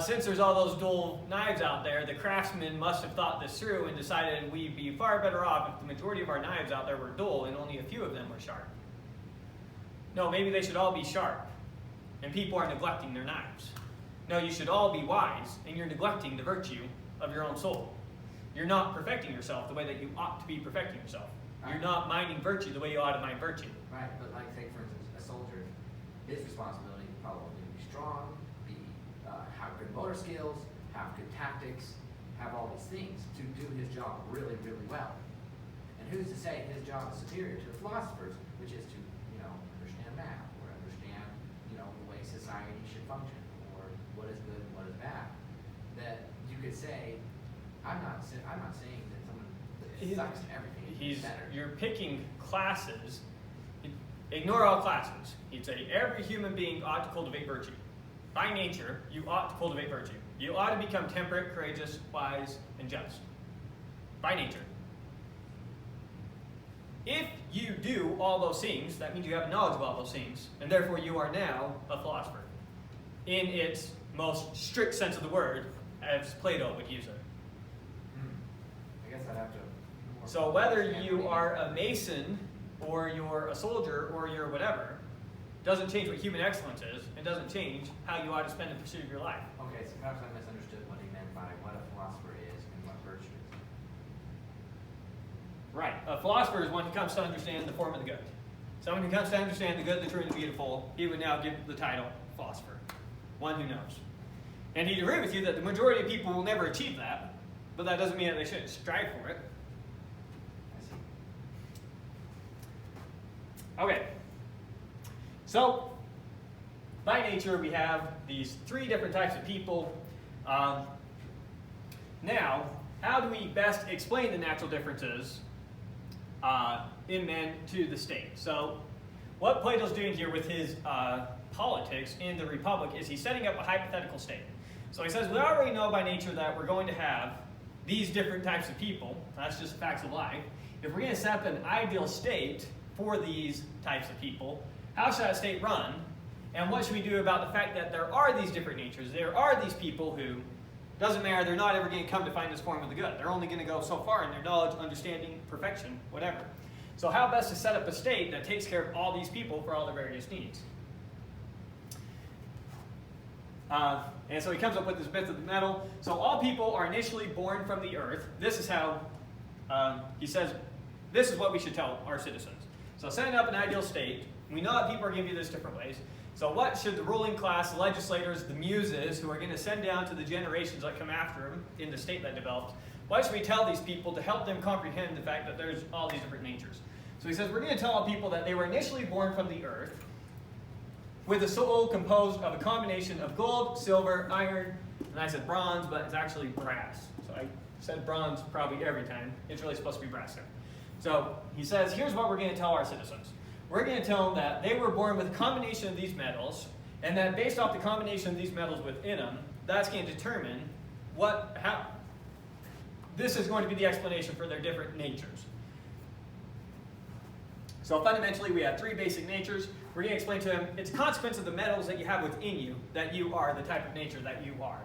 S1: since there's all those dull knives out there, the craftsmen must have thought this through and decided we'd be far better off if the majority of our knives out there were dull and only a few of them were sharp. No, maybe they should all be sharp, and people are neglecting their knives. No, you should all be wise, and you're neglecting the virtue of your own soul. You're not perfecting yourself the way that you ought to be perfecting yourself. You're not minding virtue the way you ought to mind virtue.
S3: Right, but like, say for instance, a soldier, his responsibility is probably to be strong, have good motor skills, have good tactics, have all these things to do his job really, really well. And who's to say his job is superior to the philosophers, which is to, understand math, or understand, the way society should function, or what is good and what is bad. That you could say, I'm not saying that someone that sucks at everything is better.
S1: You're picking classes. Ignore all classes. He'd say every human being ought to cultivate virtue. By nature, you ought to cultivate virtue. You ought to become temperate, courageous, wise, and just. By nature. If you do all those things, that means you have knowledge of all those things, and therefore you are now a philosopher. In its most strict sense of the word, as Plato would use it.
S3: I guess I'd have to.
S1: So whether you are a mason, or you're a soldier, or you're whatever, doesn't change what human excellence is. It doesn't change how you ought to spend the pursuit of your life.
S3: Okay, so perhaps I misunderstood what he meant by what a philosopher is and what virtue is.
S1: Right. A philosopher is one who comes to understand the form of the good. Someone who comes to understand the good, the true, and the beautiful, he would now give the title philosopher. One who knows. And he'd agree with you that the majority of people will never achieve that, but that doesn't mean that they shouldn't strive for it.
S3: I see.
S1: Okay. So, by nature, we have these 3 different types of people. Now, how do we best explain the natural differences in men to the state? So, what Plato's doing here with his politics in the Republic is he's setting up a hypothetical state. So he says, we already know by nature that we're going to have these different types of people. That's just facts of life. If we're going to set up an ideal state for these types of people, how should that state run? And what should we do about the fact that there are these different natures? There are these people who, doesn't matter, they're not ever going to come to find this form of the good. They're only going to go so far in their knowledge, understanding, perfection, whatever. So how best to set up a state that takes care of all these people for all their various needs? And so he comes up with this bit of the metal. So all people are initially born from the earth. This is how, he says, this is what we should tell our citizens. So setting up an ideal state, we know that people are going to do this different ways. So what should the ruling class, the legislators, the muses, who are going to send down to the generations that come after them in the state that developed, what should we tell these people to help them comprehend the fact that there's all these different natures? So he says, we're going to tell people that they were initially born from the earth with a soul composed of a combination of gold, silver, iron, and I said bronze, but it's actually brass. So I said bronze probably every time. It's really supposed to be brass there. So he says, here's what we're going to tell our citizens. We're going to tell them that they were born with a combination of these metals, and that based off the combination of these metals within them, that's going to determine how. This is going to be the explanation for their different natures. So fundamentally, we have three basic natures. We're going to explain to them, it's a consequence of the metals that you have within you that you are the type of nature that you are.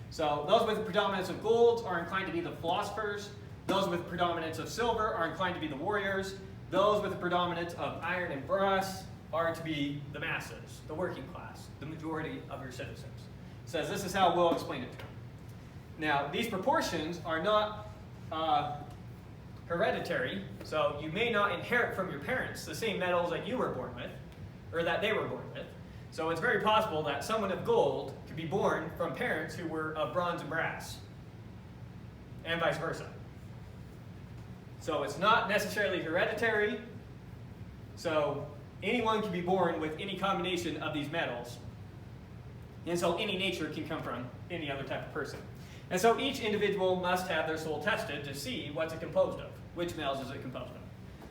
S1: So those with the predominance of gold are inclined to be the philosophers. Those with predominance of silver are inclined to be the warriors. Those with the predominance of iron and brass are to be the masses, the working class, the majority of your citizens. It says this is how we'll explain it to them. Now, these proportions are not hereditary, so you may not inherit from your parents the same metals that you were born with, or that they were born with. So it's very possible that someone of gold could be born from parents who were of bronze and brass, and vice versa. So it's not necessarily hereditary, so anyone can be born with any combination of these metals, and so any nature can come from any other type of person. And so each individual must have their soul tested to see what's it composed of. Which metals is it composed of?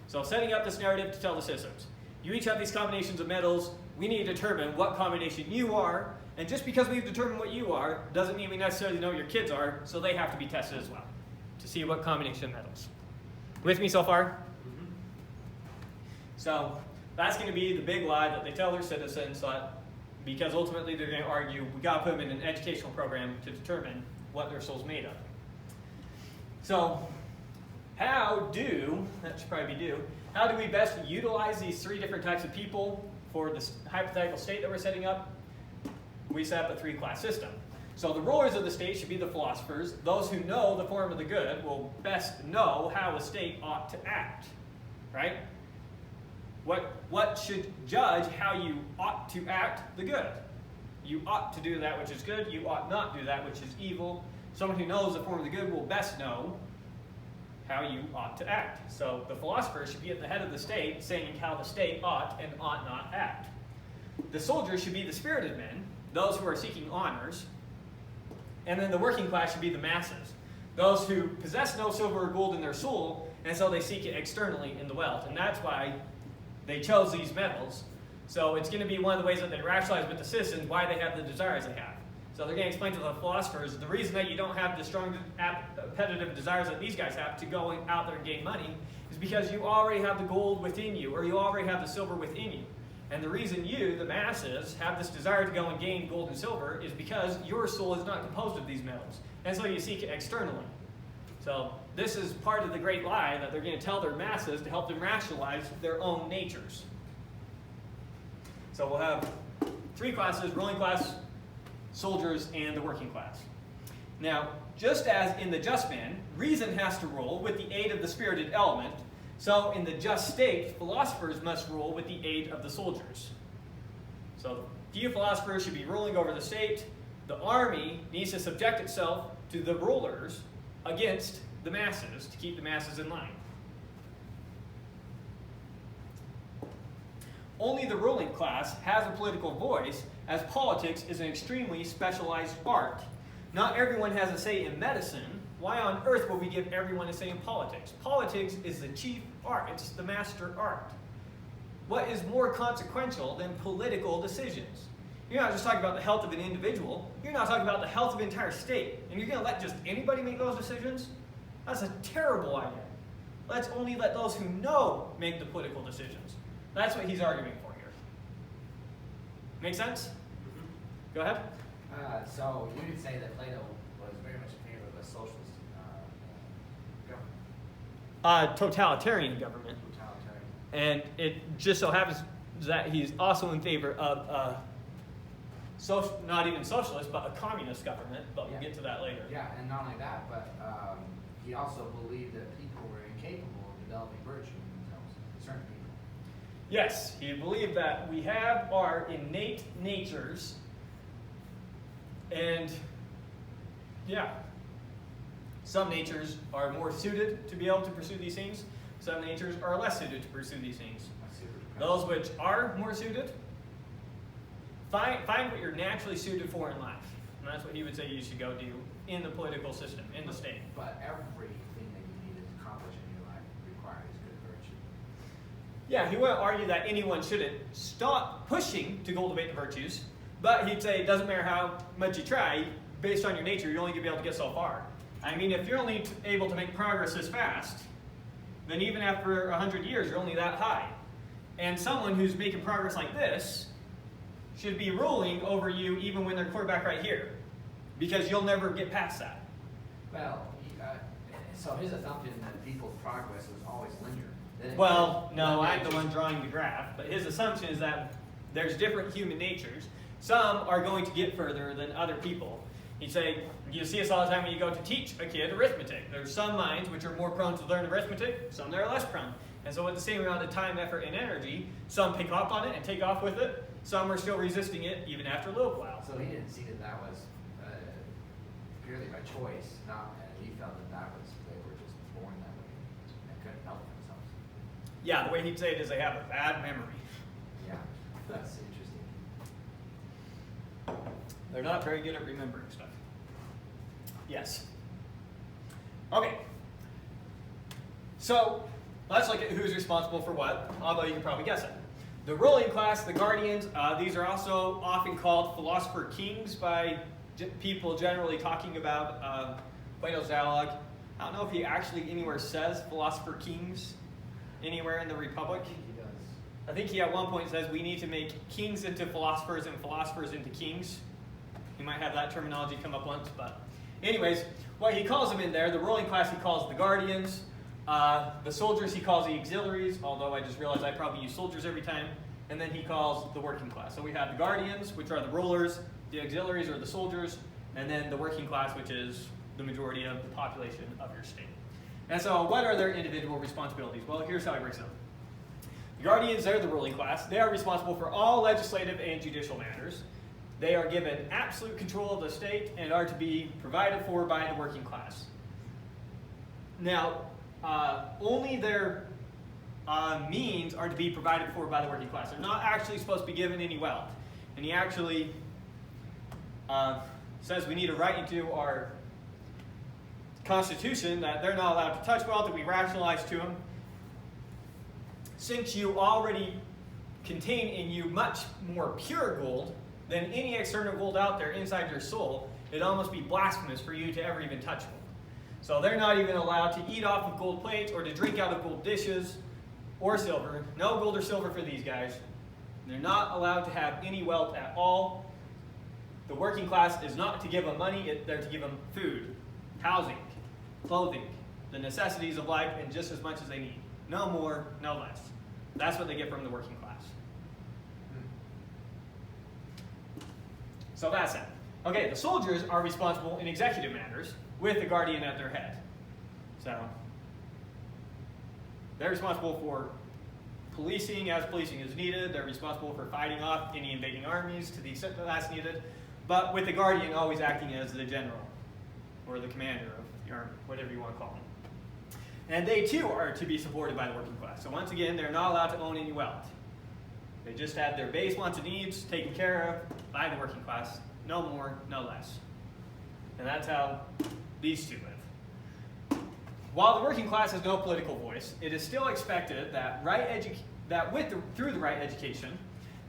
S1: So setting up this narrative to tell the citizens, you each have these combinations of metals. We need to determine what combination you are. And just because we've determined what you are doesn't mean we necessarily know what your kids are, so they have to be tested as well to see what combination of metals. With me so far? Mm-hmm. So that's going to be the big lie that they tell their citizens, because ultimately they're going to argue, we got to put them in an educational program to determine what their soul's made of. So how do we best utilize these three different types of people for this hypothetical state that we're setting up? We set up a three-class system. So the rulers of the state should be the philosophers. Those who know the form of the good will best know how a state ought to act, right? What should judge how you ought to act the good? You ought to do that which is good. You ought not do that which is evil. Someone who knows the form of the good will best know how you ought to act. So the philosopher should be at the head of the state, saying how the state ought and ought not act. The soldiers should be the spirited men, those who are seeking honors. And then the working class should be the masses, those who possess no silver or gold in their soul, and so they seek it externally in the wealth. And that's why they chose these metals. So it's going to be one of the ways that they rationalize with the citizens why they have the desires they have. So they're going to explain to the philosophers, the reason that you don't have the strong appetitive desires that these guys have to go out there and gain money is because you already have the gold within you, or you already have the silver within you. And the reason you, the masses, have this desire to go and gain gold and silver is because your soul is not composed of these metals. And so you seek it externally. So this is part of the great lie that they're going to tell their masses to help them rationalize their own natures. So we'll have three classes: ruling class, soldiers, and the working class. Now, just as in the just man, reason has to rule with the aid of the spirited element, so in the just state, philosophers must rule with the aid of the soldiers. So few philosophers should be ruling over the state. The army needs to subject itself to the rulers against the masses to keep the masses in line. Only the ruling class has a political voice, as politics is an extremely specialized art. Not everyone has a say in medicine. Why on earth will we give everyone a say in politics? Politics is the chief art. It's the master art. What is more consequential than political decisions? You're not just talking about the health of an individual. You're not talking about the health of an entire state. And you're going to let just anybody make those decisions? That's a terrible idea. Let's only let those who know make the political decisions. That's what he's arguing for here. Make sense? Go ahead.
S3: So you could say that Plato was very much in favor of a socialist government.
S1: Totalitarian government.
S3: Totalitarian.
S1: And it just so happens that he's also in favor of not even socialist, but a communist government. But we'll get to that later.
S3: Yeah, and not only that, but he also believed that people were incapable of developing virtue in themselves, certain people.
S1: Yes, he believed that we have our innate natures, and yeah, some natures are more suited to be able to pursue these things. some natures are less suited to pursue these things.
S3: That's super dependent.
S1: Those which are more suited, find what you're naturally suited for in life. And that's what he would say you should go do in the political system, in the state.
S3: But everything that you need to accomplish in your life requires good virtue.
S1: Yeah, he wouldn't argue that anyone shouldn't stop pushing to cultivate the virtues, but he'd say it doesn't matter how much you try, based on your nature, you're only going to be able to get so far. I mean, if you're only able to make progress this fast, then even after 100 years, you're only that high. And someone who's making progress like this should be ruling over you even when they're quarterback right here, because you'll never get past that.
S3: Well, so his assumption that people's progress was always linear. That it-
S1: Well, no,
S3: that
S1: I'm the
S3: just-
S1: one drawing the graph, but his assumption is that there's different human natures. Some are going to get further than other people. He'd say, you see this all the time when you go to teach a kid arithmetic. There's some minds which are more prone to learn arithmetic, some that are less prone. And so with the same amount of time, effort, and energy, some pick up on it and take off with it. Some are still resisting it even after a little while.
S3: So he didn't see that that was purely by choice, not, he felt that that was, they were just born that way and couldn't help themselves.
S1: Yeah, the way he'd say it is they have a bad memory.
S3: Yeah, that's interesting.
S1: They're not very good at remembering stuff. Yes. Okay. So, let's look at who's responsible for what, although you can probably guess it. The ruling class, the guardians, these are also often called Philosopher Kings by people generally talking about Plato's dialogue. I don't know if he actually anywhere says Philosopher Kings anywhere in the Republic.
S3: He does.
S1: I think he at one point says we need to make kings into philosophers and philosophers into kings. You might have that terminology come up once, but anyways, what he calls them in there, the ruling class he calls the guardians, the soldiers he calls the auxiliaries, although I just realized I probably use soldiers every time, and then he calls the working class. So we have the guardians, which are the rulers, the auxiliaries are the soldiers, and then the working class, which is the majority of the population of your state. And so what are their individual responsibilities? Well, here's how he breaks it up. The guardians, they're the ruling class. They are responsible for all legislative and judicial matters. They are given absolute control of the state and are to be provided for by the working class. Now, only their means are to be provided for by the working class. They're not actually supposed to be given any wealth. And he actually says we need to write into our Constitution that they're not allowed to touch wealth, that we rationalize to them. Since you already contain in you much more pure gold than any external gold out there inside your soul, it'd almost be blasphemous for you to ever even touch gold. So they're not even allowed to eat off of gold plates or to drink out of gold dishes or silver. No gold or silver for these guys. They're not allowed to have any wealth at all. The working class is not to give them money, they're to give them food, housing, clothing, the necessities of life, and just as much as they need. No more, no less. That's what they get from the working class. So that's it. Okay, the soldiers are responsible in executive matters with the guardian at their head. So they're responsible for policing as policing is needed. They're responsible for fighting off any invading armies to the extent that that's needed. But with the guardian always acting as the general or the commander of the army, whatever you want to call them. And they too are to be supported by the working class. So once again, they're not allowed to own any wealth. They just have their base wants and needs taken care of by the working class. No more, no less. And that's how these two live. While the working class has no political voice, it is still expected that through the right education,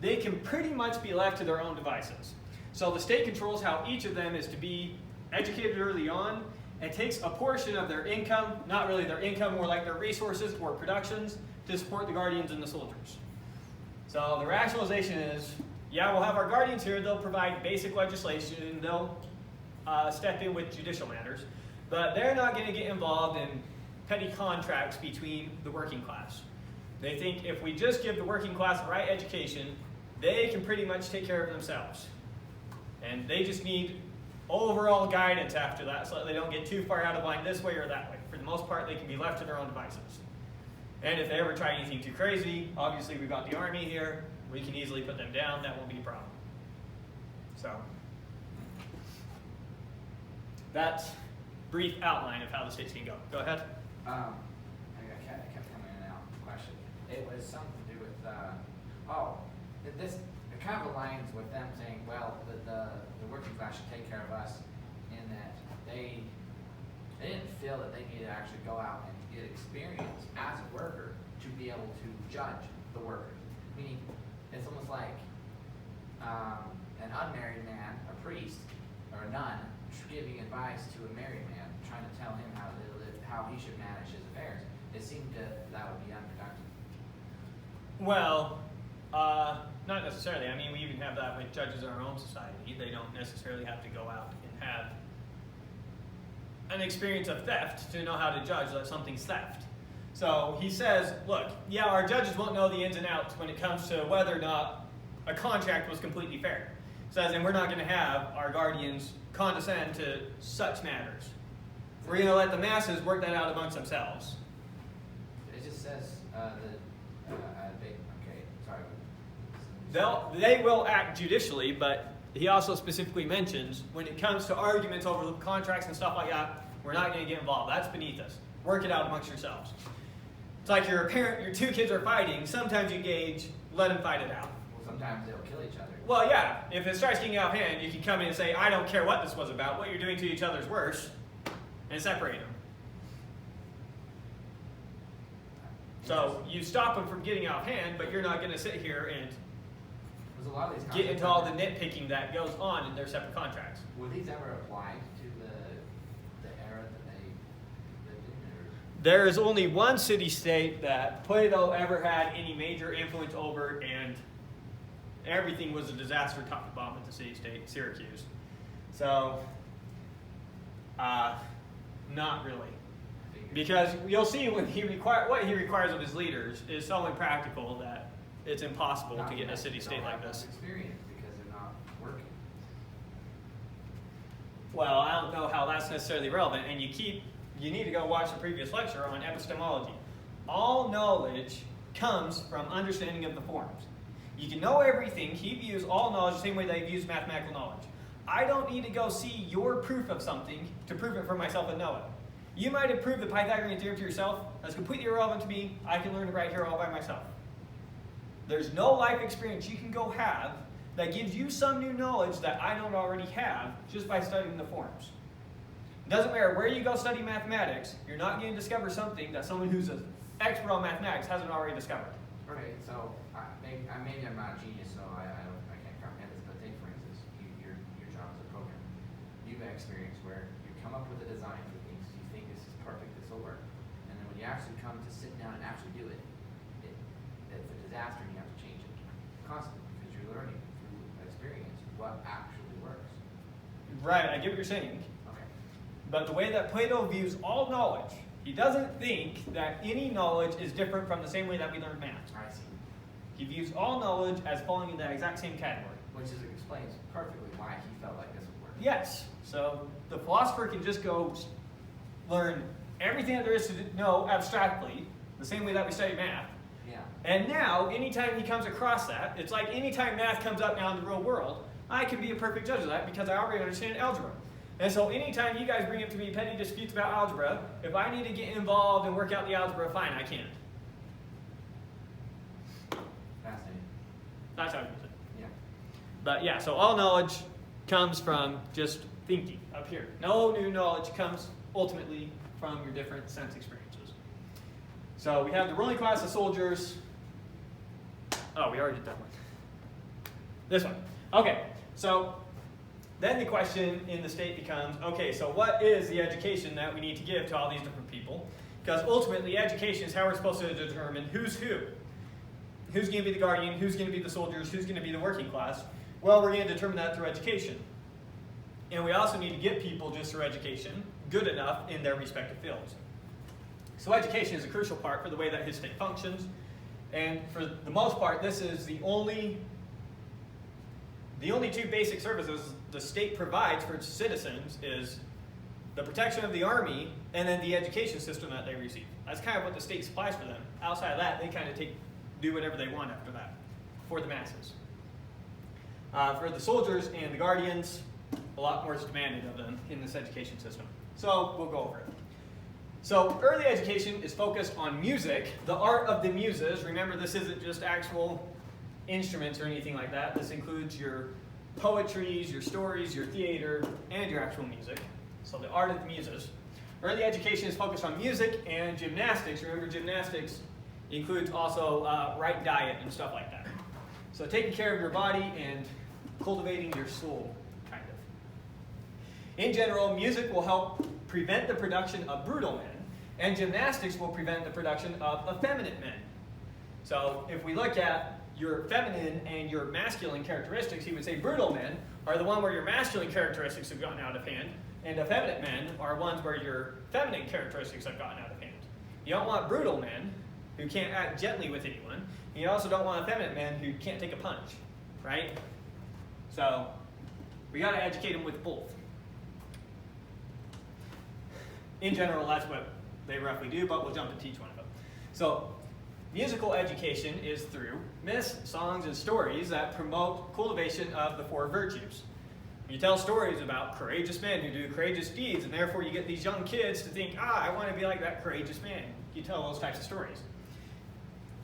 S1: they can pretty much be left to their own devices. So the state controls how each of them is to be educated early on and takes a portion of their income, not really their income, more like their resources or productions, to support the guardians and the soldiers. So the rationalization is, yeah, we'll have our guardians here, they'll provide basic legislation, they'll step in with judicial matters, but they're not going to get involved in petty contracts between the working class. They think if we just give the working class the right education, they can pretty much take care of themselves. And they just need overall guidance after that so that they don't get too far out of line this way or that way. For the most part, they can be left to their own devices. And if they ever try anything too crazy, obviously we've got the army here, we can easily put them down, that won't be a problem. So, that's brief outline of how the states can go. Go ahead.
S3: I kept coming there's something to do with, it kind of aligns with them saying, well, the working class should take care of us, in that they didn't feel that they needed to actually go out and get experience as a worker to be able to judge the workers. Meaning, it's almost like an unmarried man, a priest, or a nun, giving advice to a married man, trying to tell him how to live, how he should manage his affairs. It seemed that would be unproductive.
S1: Well, not necessarily. I mean, we even have that with judges in our own society. They don't necessarily have to go out and have an experience of theft to know how to judge that something's theft. So he says, look, yeah, our judges won't know the ins and outs when it comes to whether or not a contract was completely fair. Says, and we're not going to have our guardians condescend to such matters. We're going to let the masses work that out amongst themselves.
S3: It just says
S1: They will act judicially, but he also specifically mentions when it comes to arguments over contracts and stuff like that, we're not going to get involved. That's beneath us. Work it out amongst yourselves. It's like your two kids are fighting. Sometimes you gauge, let them fight it out.
S3: Well, sometimes they'll kill each other.
S1: Well, yeah. If it starts getting out of hand, you can come in and say, I don't care what this was about. What you're doing to each other's worse, and separate them. So you stop them from getting out of hand, but you're not going to sit here and
S3: A lot of these
S1: get into all the nitpicking that goes on in their separate contracts.
S3: Were these ever applied to the era that they lived in? Or?
S1: There is only one city-state that Plato ever had any major influence over, and everything was a disaster top to bottom at the city-state, Syracuse. So, not really. Because you'll see when what he requires of his leaders is so impractical that it's impossible to get in a city-state like this.
S3: Experience because they're not working.
S1: Well, I don't know how that's necessarily relevant, and you need to go watch the previous lecture on epistemology. All knowledge comes from understanding of the forms. You can know everything. He views all knowledge the same way they views mathematical knowledge. I don't need to go see your proof of something to prove it for myself and know it. You might have proved the Pythagorean theorem to yourself. That's completely irrelevant to me. I can learn it right here all by myself. There's no life experience you can go have that gives you some new knowledge that I don't already have just by studying the forms. It doesn't matter where you go study mathematics, you're not going to discover something that someone who's an expert on mathematics hasn't already discovered.
S3: Okay, so maybe I'm not a genius, so I can't comprehend this, but take for instance, your job as a programmer. You've had experience where you come up with a design for things, you think this is perfect, this will work, and then when you actually come to sit down and actually do it, it's a disaster and you have to change it constantly because you're learning through experience what actually works.
S1: Right, I get what you're saying.
S3: Okay.
S1: But the way that Plato views all knowledge, he doesn't think that any knowledge is different from the same way that we learn math.
S3: I see.
S1: He views all knowledge as falling in that exact same category.
S3: Which explains perfectly why he felt like this would work.
S1: Yes. So the philosopher can just go learn everything that there is to know abstractly, the same way that we study math.
S3: Yeah.
S1: And now, anytime he comes across that, it's like anytime math comes up now in the real world, I can be a perfect judge of that because I already understand algebra. And so anytime you guys bring up to me petty disputes about algebra, if I need to get involved and work out the algebra, fine, I can.
S3: Fascinating.
S1: That's how I use it.
S3: Yeah.
S1: But yeah, so all knowledge comes from just thinking up here. No new knowledge comes ultimately from your different sense experiences. So we have the ruling class of soldiers. Oh, we already did that one. This one. Okay, so then the question in the state becomes, okay, so what is the education that we need to give to all these different people? Because ultimately, education is how we're supposed to determine who's who. Who's going to be the guardian, who's going to be the soldiers, who's going to be the working class? Well, we're going to determine that through education. And we also need to get people just through education good enough in their respective fields. So education is a crucial part for the way that his state functions. And for the most part, this is the only two basic services the state provides for its citizens is the protection of the army and then the education system that they receive. That's kind of what the state supplies for them. Outside of that, they kind of do whatever they want after that for the masses. For the soldiers and the guardians, a lot more is demanded of them in this education system. So we'll go over it. So early education is focused on music, the art of the muses. Remember, this isn't just actual instruments or anything like that. This includes your poetries, your stories, your theater, and your actual music. So the art of the muses. Early education is focused on music and gymnastics. Remember, gymnastics includes also right diet and stuff like that. So taking care of your body and cultivating your soul, kind of. In general, music will help prevent the production of brutal men, and gymnastics will prevent the production of effeminate men. So if we look at your feminine and your masculine characteristics, he would say brutal men are the one where your masculine characteristics have gotten out of hand, and effeminate men are ones where your feminine characteristics have gotten out of hand. You don't want brutal men who can't act gently with anyone, and you also don't want effeminate men who can't take a punch, right? So we got to educate them with both. In general, that's what they roughly do, but we'll jump into each one of them. So musical education is through myths, songs, and stories that promote cultivation of the four virtues. You tell stories about courageous men who do courageous deeds, and therefore you get these young kids to think, I want to be like that courageous man. You tell those types of stories.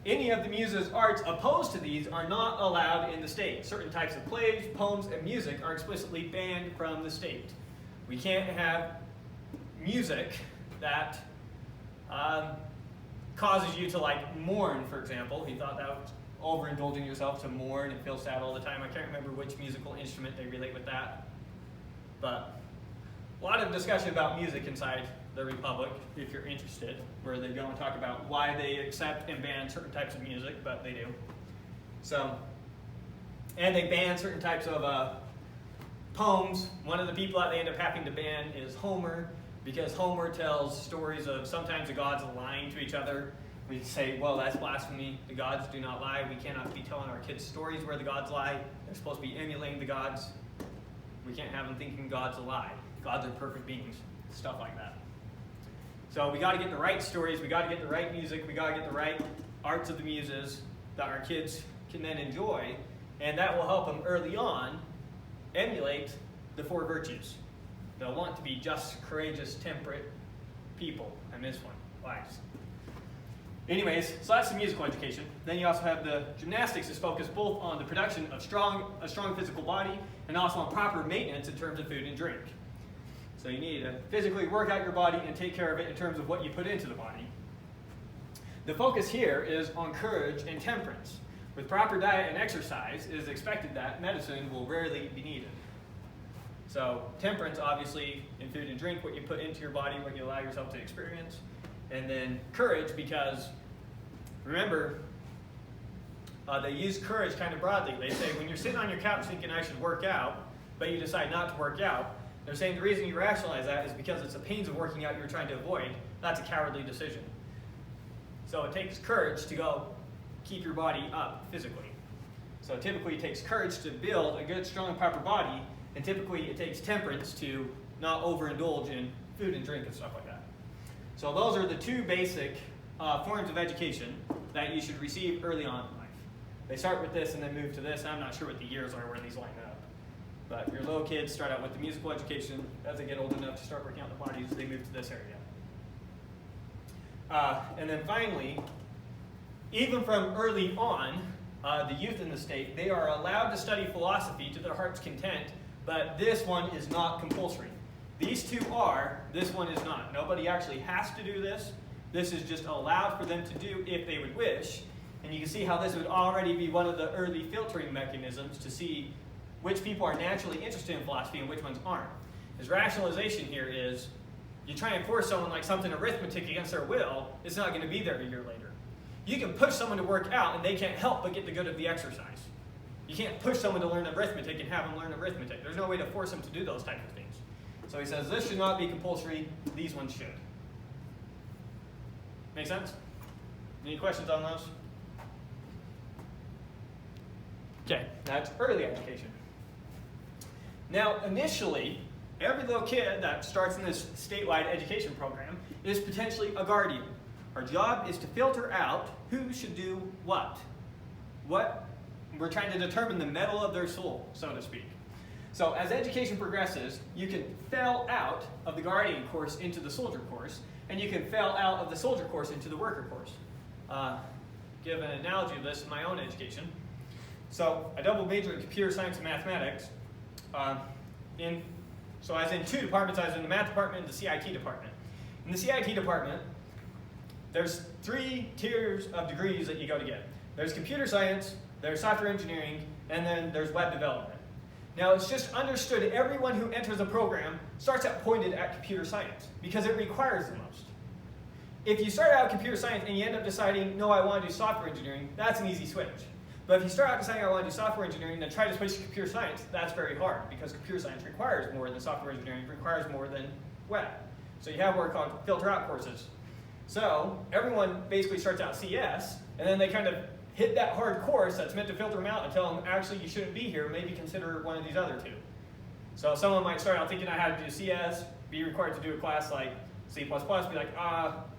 S1: Any of the muses' arts opposed to these are not allowed in the state. Certain types of plays, poems, and music are explicitly banned from the state. We can't have music that causes you to like mourn, for example. He thought that was overindulging yourself to mourn and feel sad all the time. I can't remember which musical instrument they relate with that. But a lot of discussion about music inside the Republic, if you're interested, where they go and talk about why they accept and ban certain types of music, but they do. So, and they ban certain types of poems. One of the people that they end up having to ban is Homer, because Homer tells stories of sometimes the gods lying to each other. We say, well, that's blasphemy. The gods do not lie. We cannot be telling our kids stories where the gods lie. They're supposed to be emulating the gods. We can't have them thinking gods lie. Gods are perfect beings. Stuff like that. So we got to get the right stories. We got to get the right music. We got to get the right arts of the muses that our kids can then enjoy. And that will help them early on emulate the four virtues. They'll want to be just, courageous, temperate people. I missed one. Wise. Anyways, so that's the musical education. Then you also have the gymnastics is focused both on the production of a strong physical body and also on proper maintenance in terms of food and drink. So you need to physically work out your body and take care of it in terms of what you put into the body. The focus here is on courage and temperance. With proper diet and exercise, it is expected that medicine will rarely be needed. So temperance, obviously, in food and drink, what you put into your body, what you allow yourself to experience. And then courage, because remember, they use courage kind of broadly. They say when you're sitting on your couch thinking I should work out, but you decide not to work out, they're saying the reason you rationalize that is because it's the pains of working out you're trying to avoid. That's a cowardly decision. So it takes courage to go keep your body up physically. So typically it takes courage to build a good, strong, proper body, and typically it takes temperance to not overindulge in food and drink and stuff like that. So those are the two basic forms of education that you should receive early on in life. They start with this and then move to this, and I'm not sure what the years are where these line up. But your little kids start out with the musical education. As they get old enough to start working out the bodies, they move to this area. And then finally, even from early on, the youth in the state, they are allowed to study philosophy to their heart's content, but this one is not compulsory. These two are, this one is not. Nobody actually has to do this. This is just allowed for them to do if they would wish. And you can see how this would already be one of the early filtering mechanisms to see which people are naturally interested in philosophy and which ones aren't. His rationalization here is, you try and force someone like something arithmetic against their will, it's not going to be there a year later. You can push someone to work out and they can't help but get the good of the exercise. You can't push someone to learn arithmetic and have them learn arithmetic. There's no way to force them to do those types of things. So he says this should not be compulsory, these ones should. Make sense? Any questions on those? Okay, that's early education. Now, initially, every little kid that starts in this statewide education program is potentially a guardian. Our job is to filter out who should do what. We're trying to determine the mettle of their soul, so to speak. So as education progresses, you can fell out of the guardian course into the soldier course, and you can fail out of the soldier course into the worker course. Give an analogy of this in my own education. So I double majored in computer science and mathematics. So I was in 2 departments. I was in the math department and the CIT department. In the CIT department, there's 3 tiers of degrees that you go to get. There's computer science, there's software engineering, and then there's web development. Now it's just understood everyone who enters a program starts out pointed at computer science because it requires the most. If you start out computer science and you end up deciding, no, I want to do software engineering, that's an easy switch. But if you start out deciding I want to do software engineering and then try to switch to computer science, that's very hard because computer science requires more than software engineering, requires more than web. So you have what are called filter out courses. So everyone basically starts out CS, and then they kind of hit that hard course that's meant to filter them out and tell them, actually, you shouldn't be here, maybe consider one of these other 2. So someone might start out thinking I had to do CS, be required to do a class like C++, be like,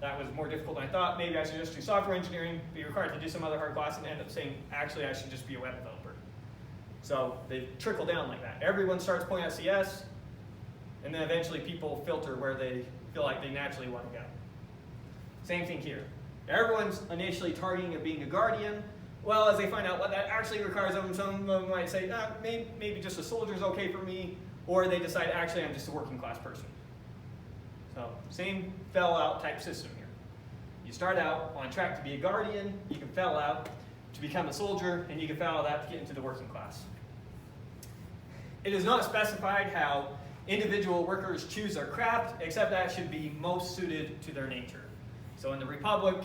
S1: that was more difficult than I thought, maybe I should just do software engineering, be required to do some other hard class, and end up saying, actually, I should just be a web developer. So they trickle down like that. Everyone starts pointing at CS, and then eventually people filter where they feel like they naturally want to go. Same thing here. Everyone's initially targeting of being a guardian. Well, as they find out what that actually requires of them, some of them might say, maybe just a soldier's okay for me, or they decide, actually, I'm just a working class person. So, same fell out type system here. You start out on track to be a guardian, you can fail out to become a soldier, and you can fail out that to get into the working class. It is not specified how individual workers choose their craft, except that should be most suited to their nature. So in the Republic,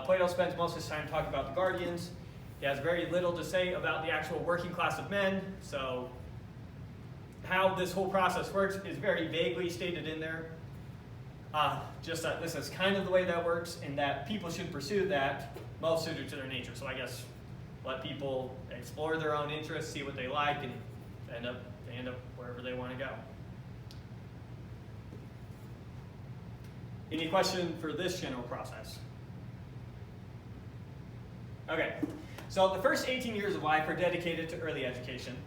S1: Plato spends most of his time talking about the guardians. He has very little to say about the actual working class of men, so how this whole process works is very vaguely stated in there. Just that this is kind of the way that works, and that people should pursue that most suited to their nature. So I guess let people explore their own interests, see what they like, and they end up wherever they want to go. Any question for this general process? Okay, so the first 18 years of life are dedicated to early education.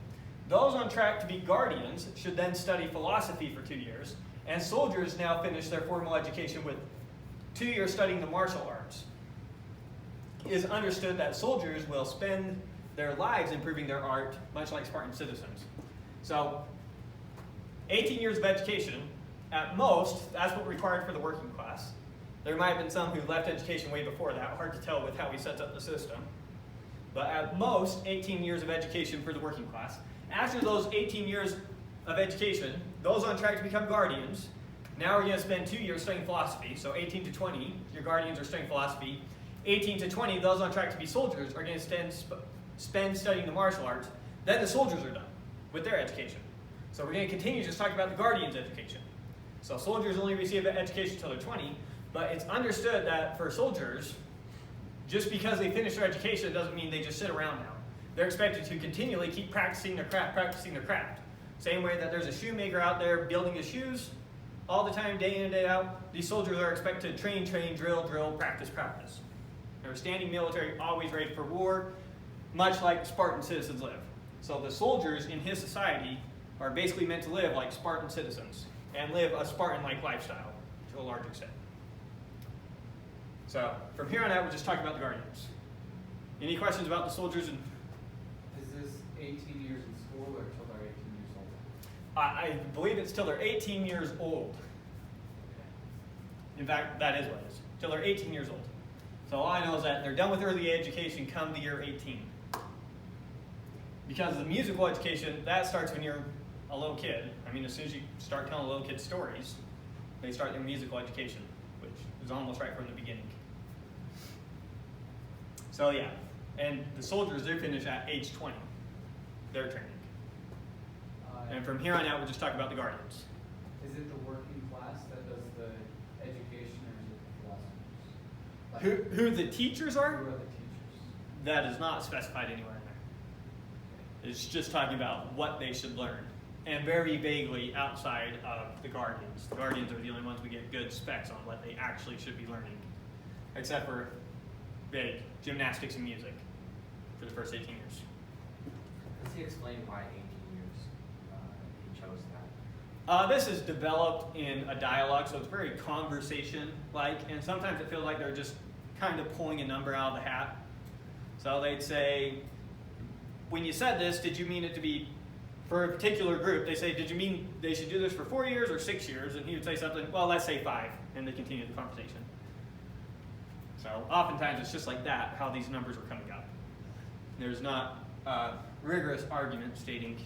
S1: Those on track to be guardians should then study philosophy for 2 years, and soldiers now finish their formal education with 2 years studying the martial arts. It is understood that soldiers will spend their lives improving their art, much like Spartan citizens. So, 18 years of education, at most, that's what required for the working class. There might have been some who left education way before that, hard to tell with how he sets up the system. But at most, 18 years of education for the working class. After those 18 years of education, those on track to become guardians, now we're going to spend 2 years studying philosophy. So 18 to 20, your guardians are studying philosophy. 18 to 20, those on track to be soldiers are going to spend studying the martial arts. Then the soldiers are done with their education. So we're going to continue just talking about the guardians' education. So soldiers only receive an education until they're 20, but it's understood that for soldiers, just because they finish their education doesn't mean they just sit around now. They're expected to continually keep practicing their craft. Same way that there's a shoemaker out there building his shoes all the time, day in and day out. These soldiers are expected to train, drill, practice. They're standing military, always ready for war, much like Spartan citizens live. So the soldiers in his society are basically meant to live like Spartan citizens and live a Spartan-like lifestyle to a large extent. So from here on out, we're just talking about the guardians. Any questions about the soldiers?
S5: Is this 18 years in school or till they're 18 years old?
S1: I believe it's till they're 18 years old. In fact, that is what it is. Till they're 18 years old. So all I know is that they're done with early education come the year 18. Because the musical education, that starts when you're a little kid. I mean, as soon as you start telling little kids stories, they start their musical education, which is almost right from the beginning. So yeah, and the soldiers, they finish at age 20, their training. And from here on out, we're just talking about the guardians.
S5: Is it the working class that does the education, or is it the philosophers?
S1: Who the teachers are?
S5: Who are the teachers?
S1: That is not specified anywhere in there. It's just talking about what they should learn, and very vaguely outside of the guardians. The guardians are the only ones we get good specs on what they actually should be learning, except for vague gymnastics and music for the first 18 years.
S3: Does he explain why 18 years he chose that?
S1: This is developed in a dialogue, so it's very conversation-like, and sometimes it feels like they're just kind of pulling a number out of the hat. So they'd say, when you said this, did you mean it to be for a particular group? They say, did you mean they should do this for 4 years or 6 years? And he would say something, well, let's say 5, and they continue the conversation. So oftentimes it's just like that, how these numbers are coming up. There's not a rigorous argument stating,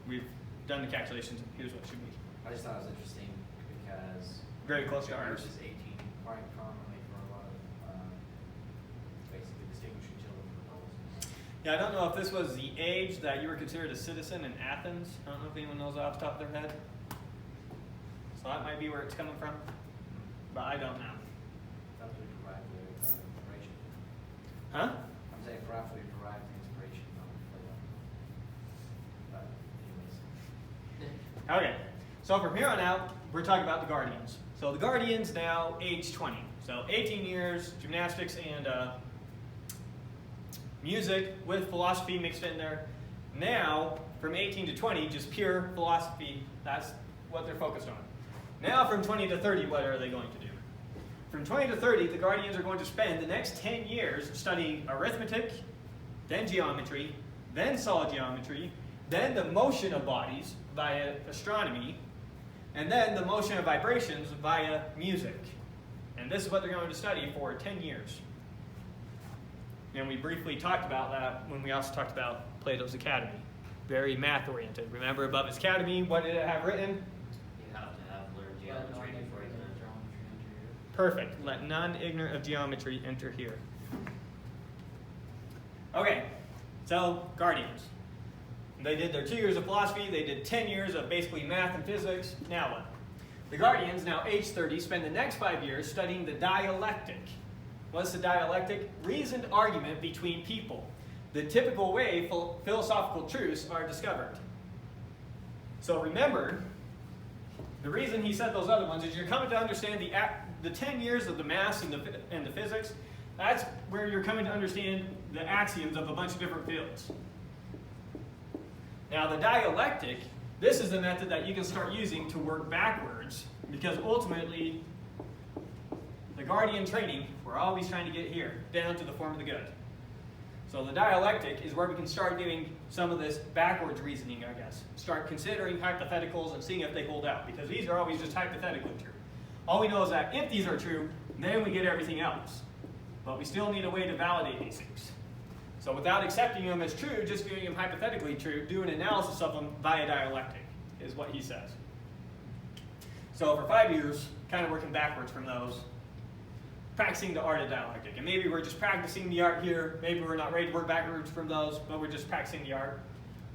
S1: we've done the calculations, and here's what it should be.
S3: I just thought it was interesting because
S1: Very close to ours.
S3: This is 18 quite commonly for a lot of basically distinguishing children from adults.
S1: Yeah, I don't know if this was the age that you were considered a citizen in Athens. I don't know if anyone knows off the top of their head. So that might be where it's coming from, but I don't know.
S3: Perhaps we provide the inspiration.
S1: Huh?
S3: I'm saying perhaps we provide the inspiration on Plato. But anyways.
S1: Okay, so from here on out, we're talking about the Guardians. So the Guardians now age 20. So 18 years, gymnastics and music with philosophy mixed in there. Now, from 18 to 20, just pure philosophy. That's what they're focused on. Now from 20 to 30, what are they going to do? From 20 to 30, the Guardians are going to spend the next 10 years studying arithmetic, then geometry, then solid geometry, then the motion of bodies via astronomy, and then the motion of vibrations via music. And this is what they're going to study for 10 years. And we briefly talked about that when we also talked about Plato's Academy. Very math-oriented. Remember above his Academy, what did it have written?
S2: You have to have learned geometry before you can.
S1: Perfect. Let none ignorant of geometry enter here. Okay, so Guardians. They did their 2 years of philosophy. They did 10 years of basically math and physics. Now what? The Guardians, now age 30, spend the next 5 years studying the dialectic. What's the dialectic? Reasoned argument between people. The typical way philosophical truths are discovered. So remember, the reason he said those other ones is you're coming to understand the 10 years of the maths and the physics. That's where you're coming to understand the axioms of a bunch of different fields. Now the dialectic, this is the method that you can start using to work backwards, because ultimately the Guardian training, we're always trying to get here, down to the form of the good. So the dialectic is where we can start doing some of this backwards reasoning, I guess. Start considering hypotheticals and seeing if they hold out, because these are always just hypothetically true. All we know is that if these are true, then we get everything else. But we still need a way to validate these things. So without accepting them as true, just viewing them hypothetically true, do an analysis of them via dialectic, is what he says. So for 5 years, kind of working backwards from those, practicing the art of dialectic. And maybe we're just practicing the art here, maybe we're not ready to work backwards from those, but we're just practicing the art.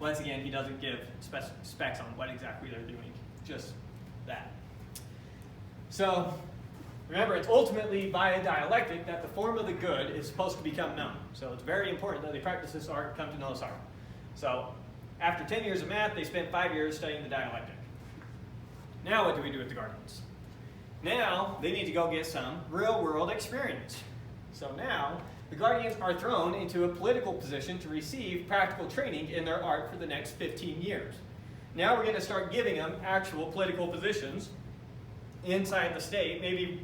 S1: Once again, he doesn't give specs on what exactly they're doing, just that. So remember, it's ultimately via dialectic that the form of the good is supposed to become known. So it's very important that they practice this art, come to know this art. So after 10 years of math, they spent 5 years studying the dialectic. Now what do we do with the Guardians? Now they need to go get some real-world experience. So now the Guardians are thrown into a political position to receive practical training in their art for the next 15 years. Now we're going to start giving them actual political positions inside the state, maybe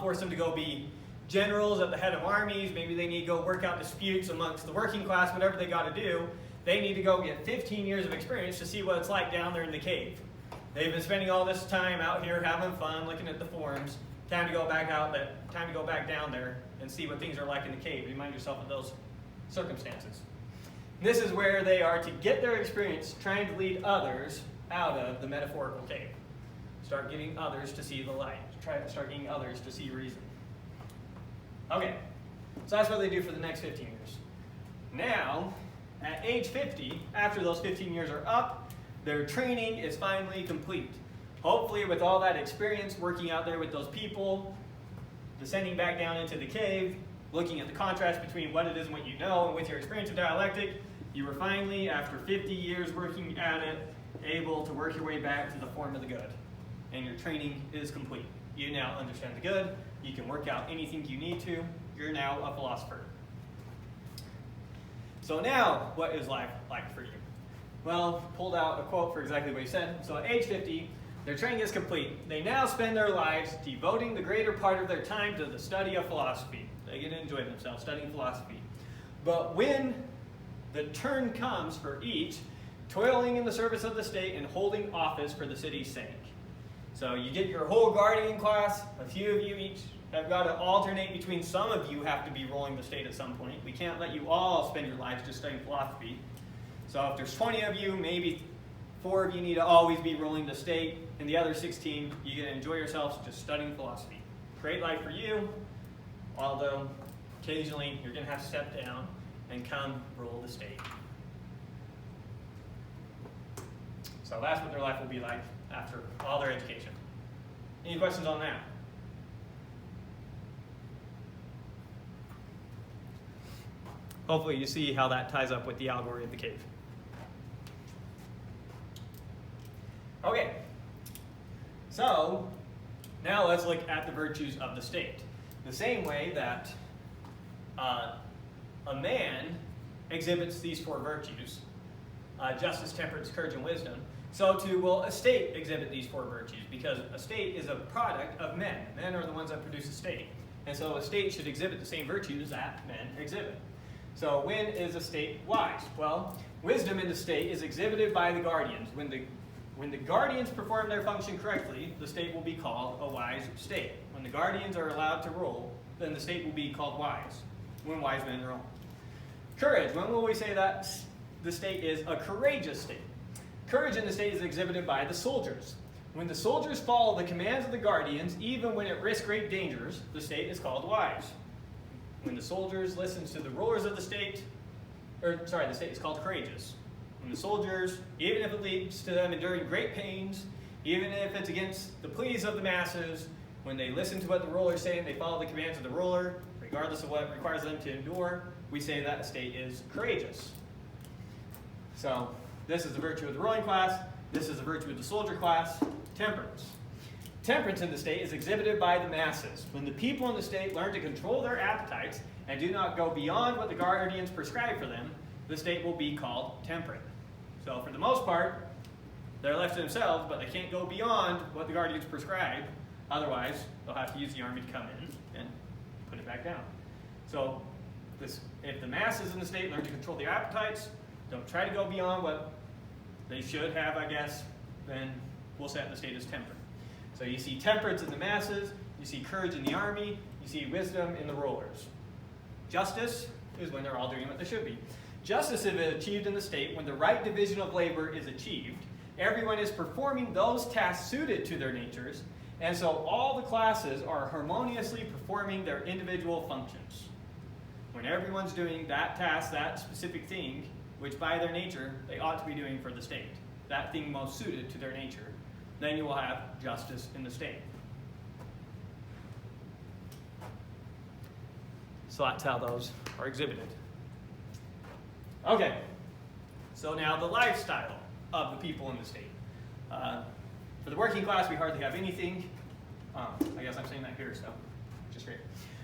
S1: force them to go be generals at the head of armies. Maybe they need to go work out disputes amongst the working class, whatever they got to do. They need to go get 15 years of experience to see what it's like down there in the cave. They've been spending all this time out here having fun, looking at the forums. Time to go back down there and see what things are like in the cave. Remind yourself of those circumstances. This is where they are to get their experience trying to lead others out of the metaphorical cave. Start getting others to see the light. Start getting others to see reason. Okay, so that's what they do for the next 15 years. Now, at age 50, after those 15 years are up, their training is finally complete. Hopefully with all that experience working out there with those people, descending back down into the cave, looking at the contrast between what it is and what you know, and with your experience of dialectic, you were finally, after 50 years working at it, able to work your way back to the form of the good. And your training is complete. You now understand the good. You can work out anything you need to. You're now a philosopher. So now, what is life like for you? well, pulled out a quote for exactly what he said. So at age 50, their training is complete. They now spend their lives devoting the greater part of their time to the study of philosophy. They get to enjoy themselves studying philosophy. But when the turn comes for each, toiling in the service of the state and holding office for the city's sake. So you get your whole guardian class, a few of you each have got to alternate between, some of you have to be ruling the state at some point. We can't let you all spend your lives just studying philosophy. So if there's 20 of you, maybe 4 of you need to always be ruling the state, and the other 16, you get to enjoy yourselves just studying philosophy. Great life for you, although occasionally you're going to have to step down and come rule the state. So that's what their life will be like after all their education. Any questions on that? Hopefully you see how that ties up with the allegory of the cave. Okay, so now let's look at the virtues of the state. The same way that a man exhibits these 4 virtues, justice, temperance, courage, and wisdom, so too will a state exhibit these 4 virtues, because a state is a product of men. Men are the ones that produce a state. And so a state should exhibit the same virtues that men exhibit. So when is a state wise? Well, wisdom in the state is exhibited by the guardians. When the guardians perform their function correctly, the state will be called a wise state. When the guardians are allowed to rule, then the state will be called wise, when wise men rule. Courage. When will we say that the state is a courageous state? Courage in the state is exhibited by the soldiers. When the soldiers follow the commands of the guardians, even when at risk great dangers, the state is called wise. When the soldiers listen to the rulers of the state, the state is called courageous. When the soldiers, even if it leads to them enduring great pains, even if it's against the pleas of the masses, when they listen to what the ruler is saying, they follow the commands of the ruler, regardless of what it requires them to endure, we say that a state is courageous. So this is the virtue of the ruling class. This is the virtue of the soldier class. Temperance. Temperance in the state is exhibited by the masses. When the people in the state learn to control their appetites and do not go beyond what the guardians prescribe for them, the state will be called temperate. So for the most part, they're left to themselves, but they can't go beyond what the guardians prescribe. Otherwise, they'll have to use the army to come in and put it back down. So if the masses in the state learn to control their appetites, don't try to go beyond what they should have, I guess, then we'll set the state as temperate. So you see temperance in the masses, you see courage in the army, you see wisdom in the rulers. Justice is when they're all doing what they should be. Justice is achieved in the state when the right division of labor is achieved. Everyone is performing those tasks suited to their natures, and so all the classes are harmoniously performing their individual functions. When everyone's doing that task, that specific thing, which by their nature they ought to be doing for the state, that thing most suited to their nature, then you will have justice in the state. So that's how those are exhibited. Okay, so now the lifestyle of the people in the state. For the working class, we hardly have anything. I guess I'm saying that here, so which is great.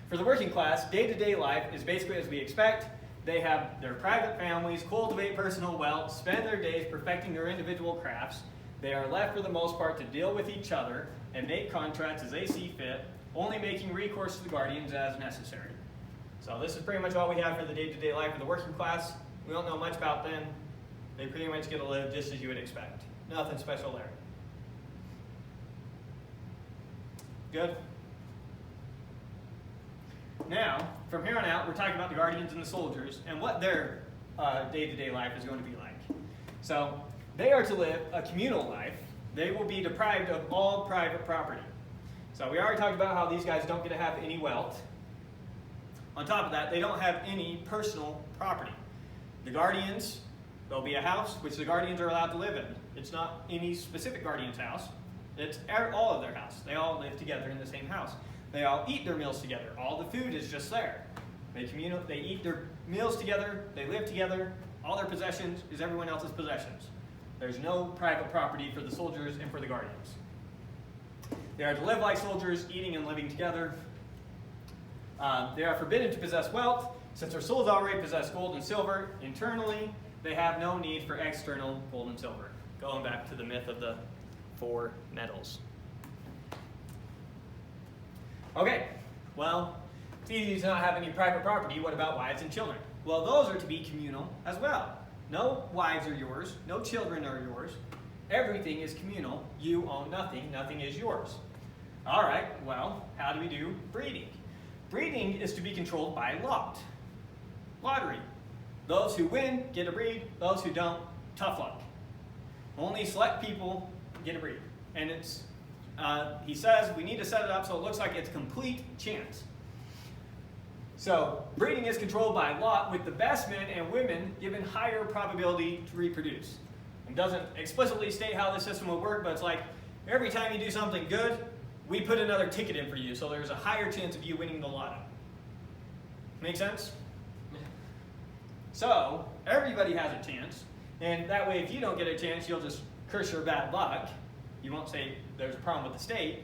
S1: For the working class, day-to-day life is basically as we expect. They have their private families, cultivate personal wealth, spend their days perfecting their individual crafts. They are left for the most part to deal with each other and make contracts as they see fit, only making recourse to the guardians as necessary. So this is pretty much all we have for the day-to-day life of the working class. We don't know much about them. They pretty much get to live just as you would expect. Nothing special there. Good? Now, from here on out, we're talking about the guardians and the soldiers and what their day-to-day life is going to be like. So, they are to live a communal life. They will be deprived of all private property. So we already talked about how these guys don't get to have any wealth. On top of that, they don't have any personal property. The guardians, there'll be a house which the guardians are allowed to live in. It's not any specific guardian's house. It's all of their house. They all live together in the same house. They all eat their meals together. All the food is just there. They eat their meals together. They live together. All their possessions is everyone else's possessions. There's no private property for the soldiers and for the guardians. They are to live like soldiers, eating and living together. They are forbidden to possess wealth, since their souls already possess gold and silver internally. they have no need for external gold and silver. Going back to the myth of the 4 metals. Okay, well, it's easy to not have any private property. What about wives and children? Well, those are to be communal as well. No wives are yours, no children are yours. Everything is communal. You own nothing, nothing is yours. All right, well, how do we do breeding? Breeding is to be controlled by lottery. Those who win get a breed, those who don't, tough luck. Only select people get a breed. And it's, he says we need to set it up so it looks like it's complete chance. So breeding is controlled by lot, with the best men and women given higher probability to reproduce. It doesn't explicitly state how the system will work, but it's like every time you do something good, we put another ticket in for you, so there's a higher chance of you winning the lotto. Make sense? So everybody has a chance, and that way if you don't get a chance, you'll just curse your bad luck. You won't say there's a problem with the state.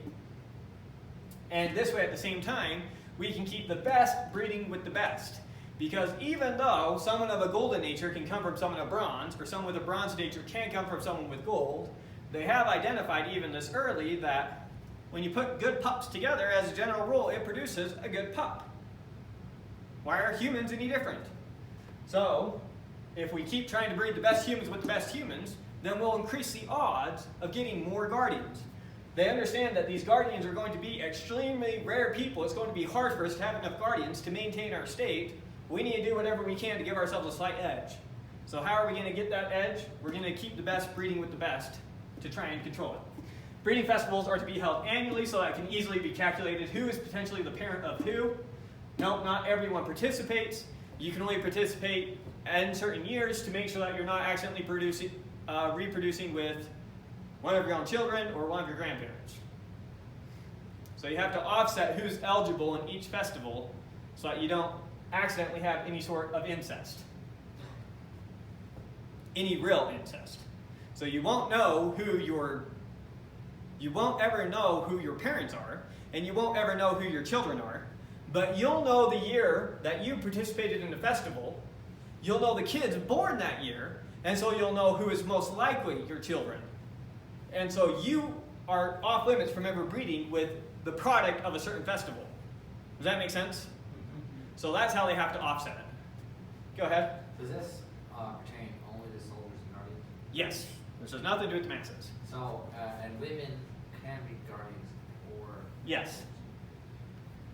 S1: And this way at the same time, we can keep the best breeding with the best. Because even though someone of a golden nature can come from someone of bronze, or someone with a bronze nature can come from someone with gold, they have identified even this early that when you put good pups together, as a general rule, it produces a good pup. Why are humans any different? So, if we keep trying to breed the best humans with the best humans, then we'll increase the odds of getting more guardians. They understand that these guardians are going to be extremely rare people. It's going to be hard for us to have enough guardians to maintain our state. We need to do whatever we can to give ourselves a slight edge. So how are we going to get that edge? We're going to keep the best breeding with the best to try and control it. Breeding festivals are to be held annually so that it can easily be calculated who is potentially the parent of who. No, not everyone participates. You can only participate in certain years to make sure that you're not accidentally reproducing with one of your own children or one of your grandparents. So you have to offset who's eligible in each festival so that you don't accidentally have any sort of incest. Any real incest. So you won't know you won't ever know who your parents are, and you won't ever know who your children are, but you'll know the year that you participated in the festival, you'll know the kids born that year, and so you'll know who is most likely your children. And so you are off limits from ever breeding with the product of a certain festival. Does that make sense? So that's how they have to offset it. Go ahead.
S3: Does this pertain only to soldiers and guardians?
S1: Yes. This has nothing to do with the masses.
S3: So, and women can be guardians or...
S1: Yes.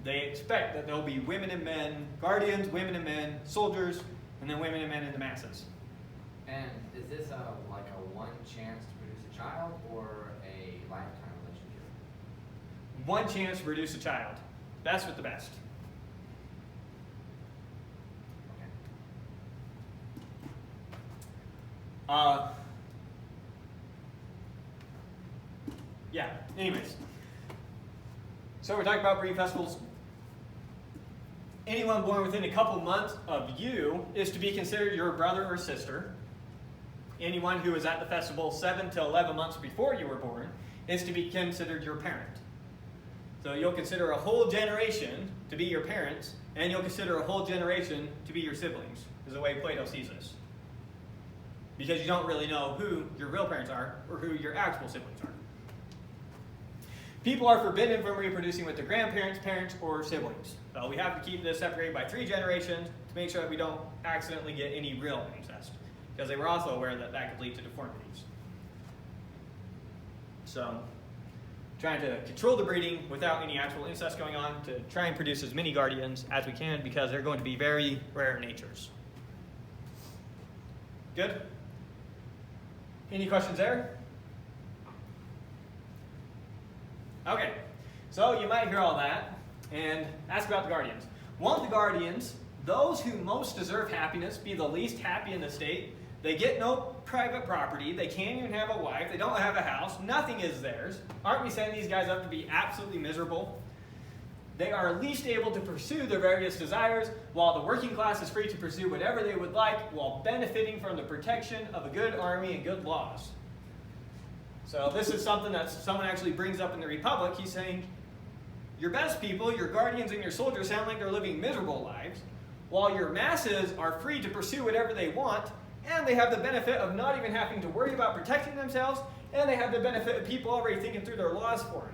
S1: They expect that there'll be women and men, guardians, women and men, soldiers, and then women and men in the masses.
S3: And is this like a one chance to produce a child or a lifetime relationship?
S1: One chance to produce a child. Best with the best.
S3: Okay.
S1: Yeah, anyways. So we're talking about breeding festivals. Anyone born within a couple months of you is to be considered your brother or sister. Anyone who was at the festival 7 to 11 months before you were born is to be considered your parent. So you'll consider a whole generation to be your parents, and you'll consider a whole generation to be your siblings, is the way Plato sees this. Because you don't really know who your real parents are or who your actual siblings are. People are forbidden from reproducing with their grandparents, parents, or siblings. So we have to keep this separated by 3 generations to make sure that we don't accidentally get any real incest. Because they were also aware that that could lead to deformities. So, trying to control the breeding without any actual incest going on to try and produce as many guardians as we can because they're going to be very rare natures. Good? Any questions there? Okay, so you might hear all that and ask about the guardians. Want the guardians, those who most deserve happiness, be the least happy in the state. They get no private property, they can't even have a wife, they don't have a house, nothing is theirs. Aren't we setting these guys up to be absolutely miserable? They are least able to pursue their various desires, while the working class is free to pursue whatever they would like, while benefiting from the protection of a good army and good laws. So this is something that someone actually brings up in the Republic. He's saying, your best people, your guardians and your soldiers sound like they're living miserable lives, while your masses are free to pursue whatever they want, and they have the benefit of not even having to worry about protecting themselves, and they have the benefit of people already thinking through their laws for them.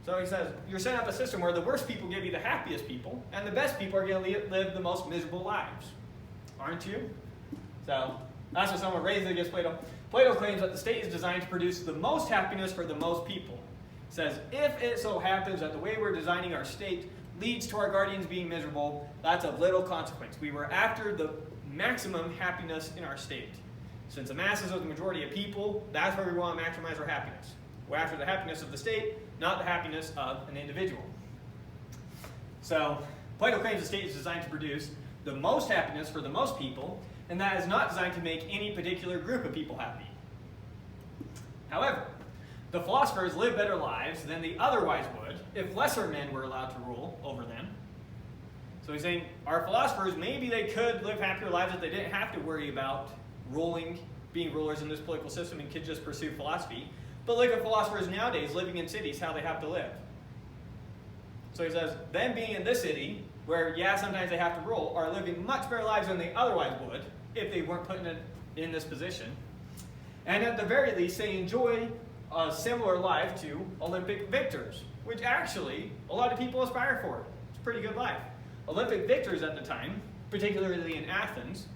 S1: So he says, you're setting up a system where the worst people get to be the happiest people, and the best people are going to live the most miserable lives. Aren't you? So that's what someone raised against Plato. Plato claims that the state is designed to produce the most happiness for the most people. He says, if it so happens that the way we're designing our state leads to our guardians being miserable, that's of little consequence. We were after the maximum happiness in our state. Since the masses are the majority of people, that's where we want to maximize our happiness. We're after the happiness of the state, not the happiness of an individual. So Plato claims the state is designed to produce the most happiness for the most people, and that is not designed to make any particular group of people happy. However, the philosophers live better lives than they otherwise would if lesser men were allowed to rule over them. So he's saying, our philosophers, maybe they could live happier lives if they didn't have to worry about being rulers in this political system and could just pursue philosophy. But look at philosophers nowadays living in cities, how they have to live. So he says, them being in this city, where, yeah, sometimes they have to rule, are living much better lives than they otherwise would if they weren't put in this position. And at the very least, they enjoy a similar life to Olympic victors, which actually a lot of people aspire for. It's a pretty good life. Olympic victors at the time, particularly in Athens,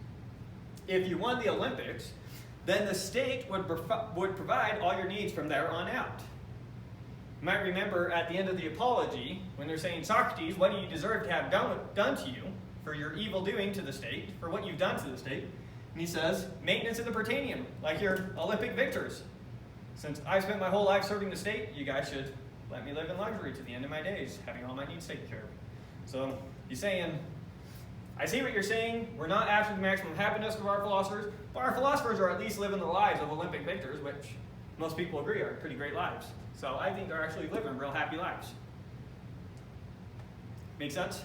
S1: if you won the Olympics, then the state would provide all your needs from there on out. You might remember at the end of the Apology, when they're saying, Socrates, what do you deserve to have done to you for your evil doing to the state, for what you've done to the state? And he says, maintenance of the Prytaneum, like your Olympic victors. Since I've spent my whole life serving the state, you guys should let me live in luxury to the end of my days, having all my needs taken care of. So he's saying, I see what you're saying. We're not after the maximum happiness of our philosophers, but our philosophers are at least living the lives of Olympic victors, which most people agree are pretty great lives. So I think they're actually living real happy lives. Make sense?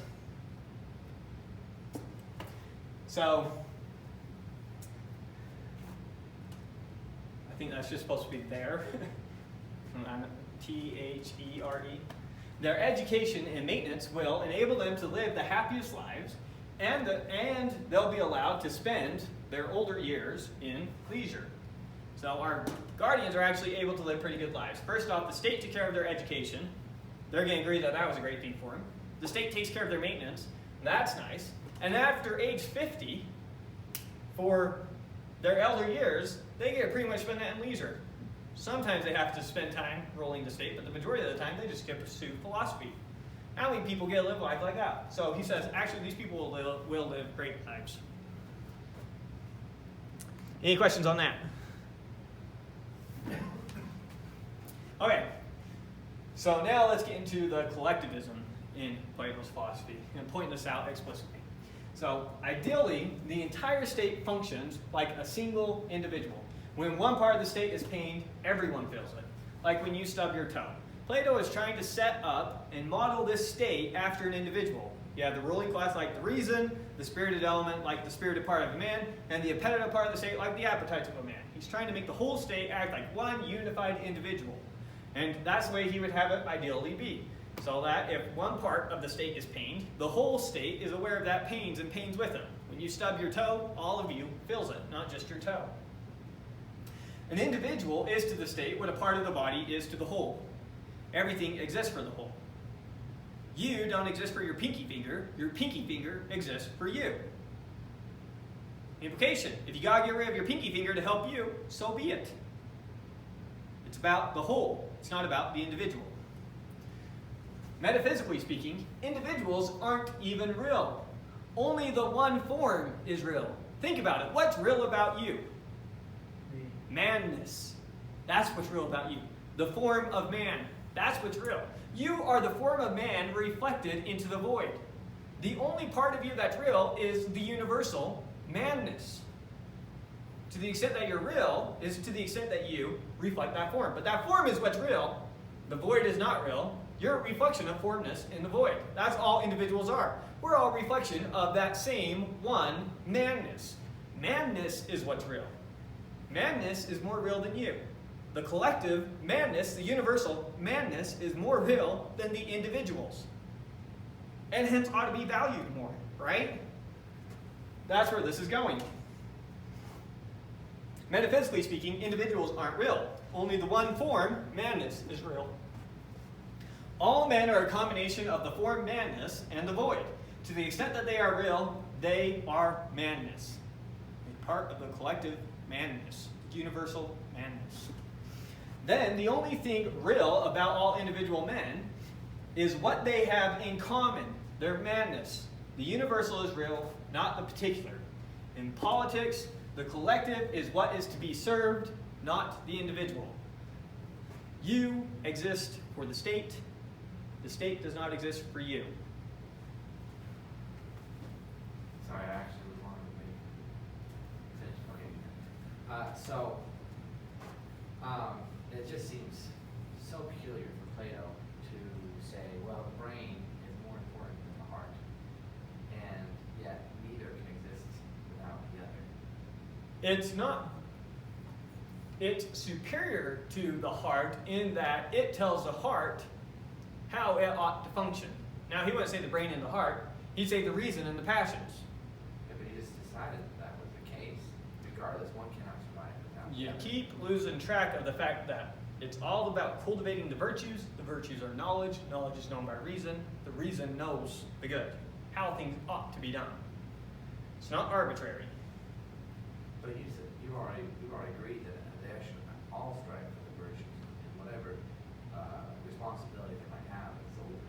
S1: So I think that's just supposed to be there. T-H-E-R-E. Their education and maintenance will enable them to live the happiest lives, and they'll be allowed to spend their older years in leisure. So our guardians are actually able to live pretty good lives. First off, the state took care of their education. They're going to agree that that was a great thing for them. The state takes care of their maintenance. That's nice. And after age 50, for their elder years, they get to pretty much spend that in leisure. Sometimes they have to spend time ruling the state, but the majority of the time they just get to pursue philosophy. How many people get to live life like that? So he says, actually, these people will live great lives. Any questions on that? Okay, so now let's get into the collectivism in Plato's philosophy and point this out explicitly. So ideally, the entire state functions like a single individual. When one part of the state is pained, everyone feels it, like when you stub your toe. Plato is trying to set up and model this state after an individual. You have the ruling class like the reason, the spirited element like the spirited part of a man, and the appetitive part of the state like the appetites of a man. He's trying to make the whole state act like one unified individual. And that's the way he would have it ideally be. So that if one part of the state is pained, the whole state is aware of that pains and pains with him. When you stub your toe, all of you feels it, not just your toe. An individual is to the state what a part of the body is to the whole. Everything exists for the whole. You don't exist for your pinky finger exists for you. Implication, if you gotta get rid of your pinky finger to help you, so be it. It's about the whole, it's not about the individual. Metaphysically speaking, individuals aren't even real. Only the one form is real. Think about it, what's real about you? Manness. That's what's real about you. The form of man. That's what's real. You are the form of man reflected into the void. The only part of you that's real is the universal manness. To the extent that you're real is to the extent that you reflect that form. But that form is what's real. The void is not real. You're a reflection of formness in the void. That's all individuals are. We're all a reflection of that same one manness. Manness is what's real. Manness is more real than you. The collective manness, the universal manness, is more real than the individuals. And hence ought to be valued more, right? That's where this is going. Metaphysically speaking, individuals aren't real. Only the one form, manness, is real. All men are a combination of the form manness and the void. To the extent that they are real, they are manness. A part of the collective manness, universal manness. Then, the only thing real about all individual men is what they have in common, their manness. The universal is real, not the particular. In politics, the collective is what is to be served, not the individual. You exist for the state does not exist for you.
S3: Sorry, I actually was wanting to finish. It just seems so peculiar for Plato to say, well, the brain is more important than the heart, and yet neither can exist without the other.
S1: It's not. It's superior to the heart in that it tells the heart how it ought to function. Now, he wouldn't say the brain and the heart. He'd say the reason and the passions.
S3: Yeah, but he just decided that was the case. Regardless, one cannot survive without the
S1: You
S3: other.
S1: keep losing track of the fact that it's all about cultivating the virtues. The virtues are knowledge. Knowledge is known by reason. The reason knows the good, how things ought to be done. It's not arbitrary.
S3: But you already agreed that they should all strive for the virtues and whatever responsibility they might have as soldiers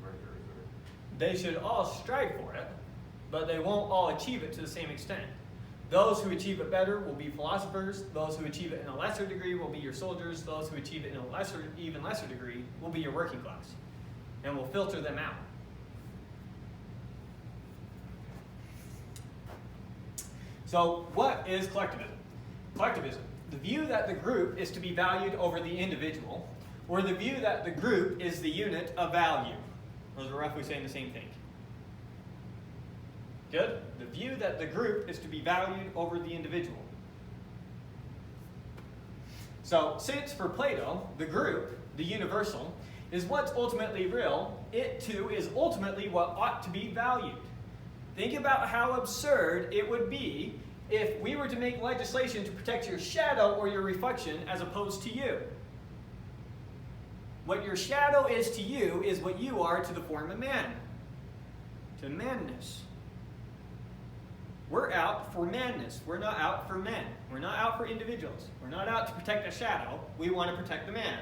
S3: or workers or.
S1: They should all strive for it, but they won't all achieve it to the same extent. Those who achieve it better will be philosophers. Those who achieve it in a lesser degree will be your soldiers. Those who achieve it in a even lesser degree will be your working class. And we'll filter them out. So, what is collectivism? Collectivism, the view that the group is to be valued over the individual, or the view that the group is the unit of value. Those are roughly saying the same thing. Good? The view that the group is to be valued over the individual. So, since for Plato, the group, the universal, is what's ultimately real, it too is ultimately what ought to be valued. Think about how absurd it would be if we were to make legislation to protect your shadow or your reflection as opposed to you. What your shadow is to you is what you are to the form of man, to manness. We're out for manness. We're not out for men. We're not out for individuals. We're not out to protect a shadow. We want to protect the man.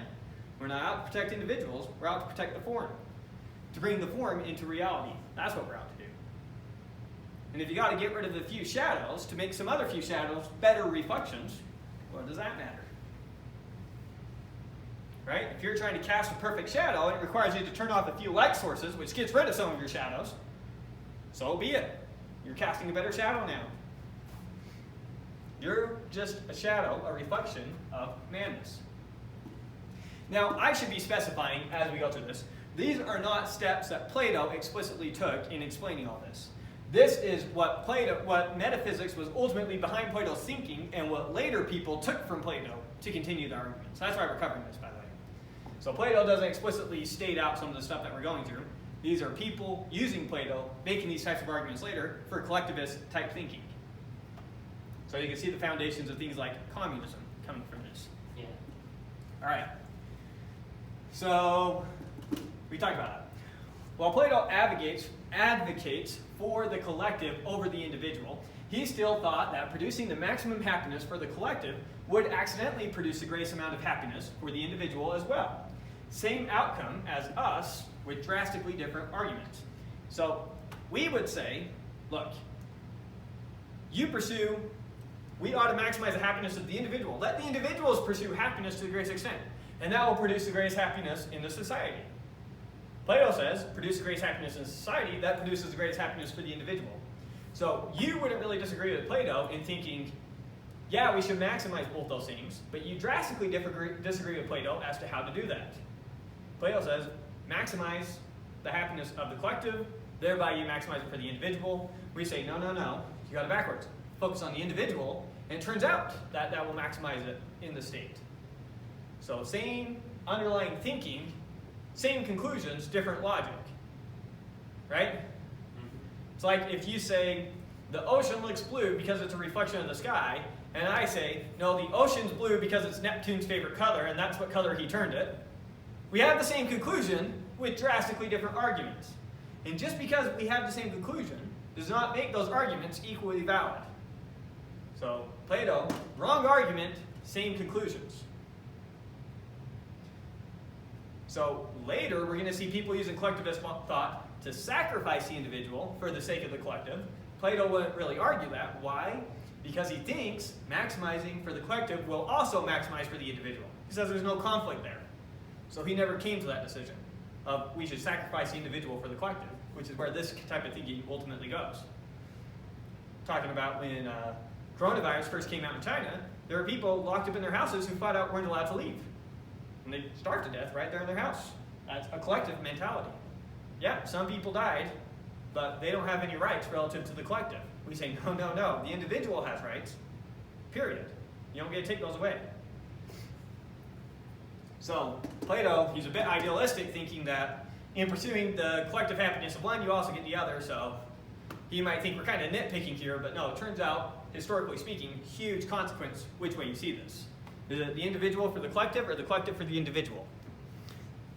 S1: We're not out to protect individuals. We're out to protect the form, to bring the form into reality. That's what we're out to do. And if you got to get rid of a few shadows to make some other few shadows better reflections, what does that matter? Right? If you're trying to cast a perfect shadow and it requires you to turn off a few light sources, which gets rid of some of your shadows, so be it. You're casting a better shadow now. You're just a shadow, a reflection of manness. Now, I should be specifying as we go through this, these are not steps that Plato explicitly took in explaining all this. This is what metaphysics was ultimately behind Plato's thinking and what later people took from Plato to continue the argument. So that's why we're covering this, by the way. So Plato doesn't explicitly state out some of the stuff that we're going through. These are people using Plato, making these types of arguments later for collectivist type thinking. So you can see the foundations of things like communism coming from this.
S2: Yeah.
S1: All right. So we talked about it. While Plato advocates for the collective over the individual, he still thought that producing the maximum happiness for the collective would accidentally produce the greatest amount of happiness for the individual as well. Same outcome as us with drastically different arguments. So we would say, look, we ought to maximize the happiness of the individual. Let the individuals pursue happiness to the greatest extent, and that will produce the greatest happiness in the society. Plato says, produce the greatest happiness in society, that produces the greatest happiness for the individual. So you wouldn't really disagree with Plato in thinking, yeah, we should maximize both those things, but you drastically disagree with Plato as to how to do that. Plato says, maximize the happiness of the collective, thereby you maximize it for the individual. We say, no, you got it backwards. Focus on the individual, and it turns out that that will maximize it in the state. So same underlying thinking, same conclusions, different logic. Right? It's like if you say, the ocean looks blue because it's a reflection of the sky, and I say, no, the ocean's blue because it's Neptune's favorite color, and that's what color he turned it, we have the same conclusion with drastically different arguments. And just because we have the same conclusion does not make those arguments equally valid. So, Plato, wrong argument, same conclusions. So later, we're going to see people using collectivist thought to sacrifice the individual for the sake of the collective. Plato wouldn't really argue that. Why? Because he thinks maximizing for the collective will also maximize for the individual. He says there's no conflict there. So he never came to that decision of we should sacrifice the individual for the collective, which is where this type of thinking ultimately goes. Talking about when coronavirus first came out in China, there were people locked up in their houses who flat out weren't allowed to leave. And they starved to death right there in their house. That's a collective mentality. Yeah, some people died, but they don't have any rights relative to the collective. We say, no, no, no. The individual has rights, period. You don't get to take those away. So, Plato, he's a bit idealistic, thinking that in pursuing the collective happiness of one, you also get the other. So, he might think we're kind of nitpicking here, but no, it turns out, historically speaking, huge consequence which way you see this. Is it the individual for the collective or the collective for the individual?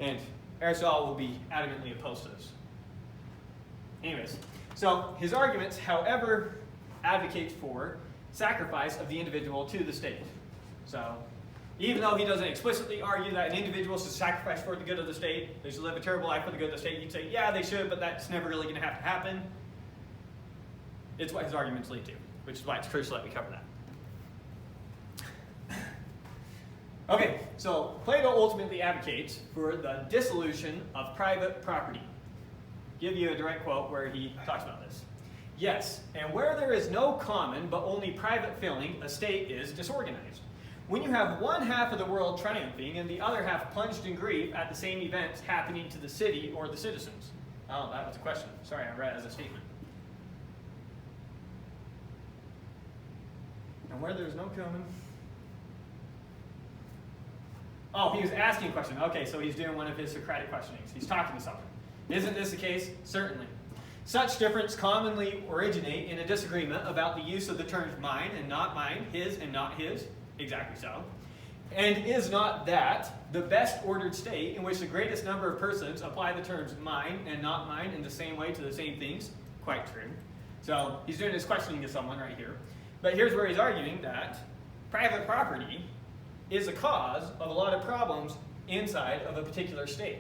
S1: And Aristotle will be adamantly opposed to this. Anyways, so his arguments, however, advocate for sacrifice of the individual to the state. So even though he doesn't explicitly argue that an individual should sacrifice for the good of the state, they should live a terrible life for the good of the state, he'd say, yeah, they should, but that's never really going to have to happen. It's what his arguments lead to, which is why it's crucial that we cover that. Okay, so Plato ultimately advocates for the dissolution of private property. Give you a direct quote where he talks about this. Yes, and where there is no common but only private feeling, a state is disorganized. When you have one half of the world triumphing and the other half plunged in grief at the same events happening to the city or the citizens. Oh, that was a question. Sorry, I read it as a statement. And where there is no common... Oh, he was asking a question. Okay, so he's doing one of his Socratic questionings. He's talking to someone. Isn't this the case? Certainly. Such difference commonly originate in a disagreement about the use of the terms mine and not mine, his and not his. Exactly so. And is not that the best ordered state in which the greatest number of persons apply the terms mine and not mine in the same way to the same things? Quite true. So he's doing his questioning to someone right here. But here's where he's arguing that private property is a cause of a lot of problems inside of a particular state.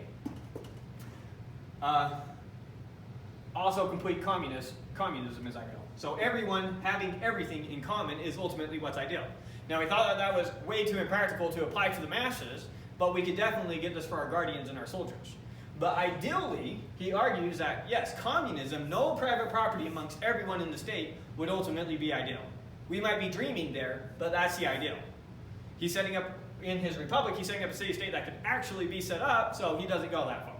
S1: Also complete communism is ideal. So everyone having everything in common is ultimately what's ideal. Now we thought that was way too impractical to apply to the masses, but we could definitely get this for our guardians and our soldiers. But ideally, he argues that yes, communism, no private property amongst everyone in the state would ultimately be ideal. We might be dreaming there, but that's the ideal. He's setting up, in his republic, he's setting up a city-state that could actually be set up, so he doesn't go that far.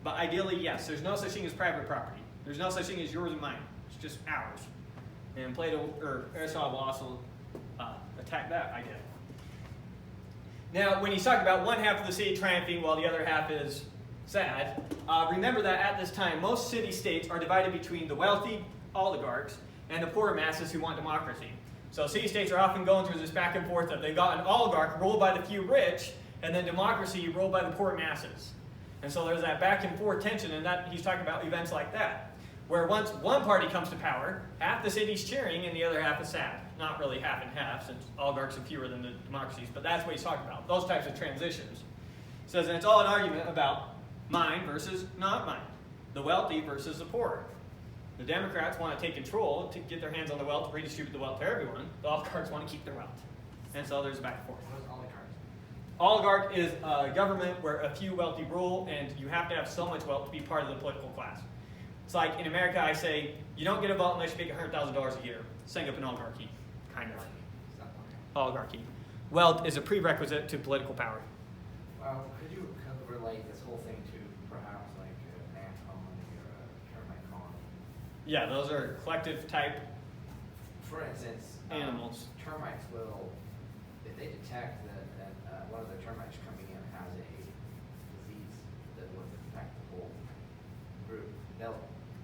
S1: But ideally, yes, there's no such thing as private property. There's no such thing as yours and mine. It's just ours. And Plato, or Aristotle will also attack that idea. Now, when he's talking about one half of the city triumphing while the other half is sad, remember that at this time, most city-states are divided between the wealthy oligarchs and the poor masses who want democracy. So city-states are often going through this back and forth of they've got an oligarch ruled by the few rich, and then democracy ruled by the poor masses. And so there's that back and forth tension, and that he's talking about events like that, where once one party comes to power, half the city's cheering and the other half is sad. Not really half and half, since oligarchs are fewer than the democracies, but that's what he's talking about, those types of transitions. He says, and it's all an argument about mine versus not mine, the wealthy versus the poor. The Democrats want to take control to get their hands on the wealth, to redistribute the wealth to everyone. The oligarchs want to keep their wealth. And so there's a back and forth.
S3: What is oligarchs?
S1: Oligarch is a government where a few wealthy rule, and you have to have so much wealth to be part of the political class. It's like in America, I say, you don't get a vote unless you make $100,000 a year. Setting up an oligarchy, kind of. Oligarchy. Wealth is a prerequisite to political power.
S3: Well, could you relate this whole thing to perhaps like an ant colony or a termite colony?
S1: Yeah, those are collective type
S3: For instance,
S1: animals.
S3: termites will, if they detect that one of the termites coming in has a disease that would affect the whole group, they'll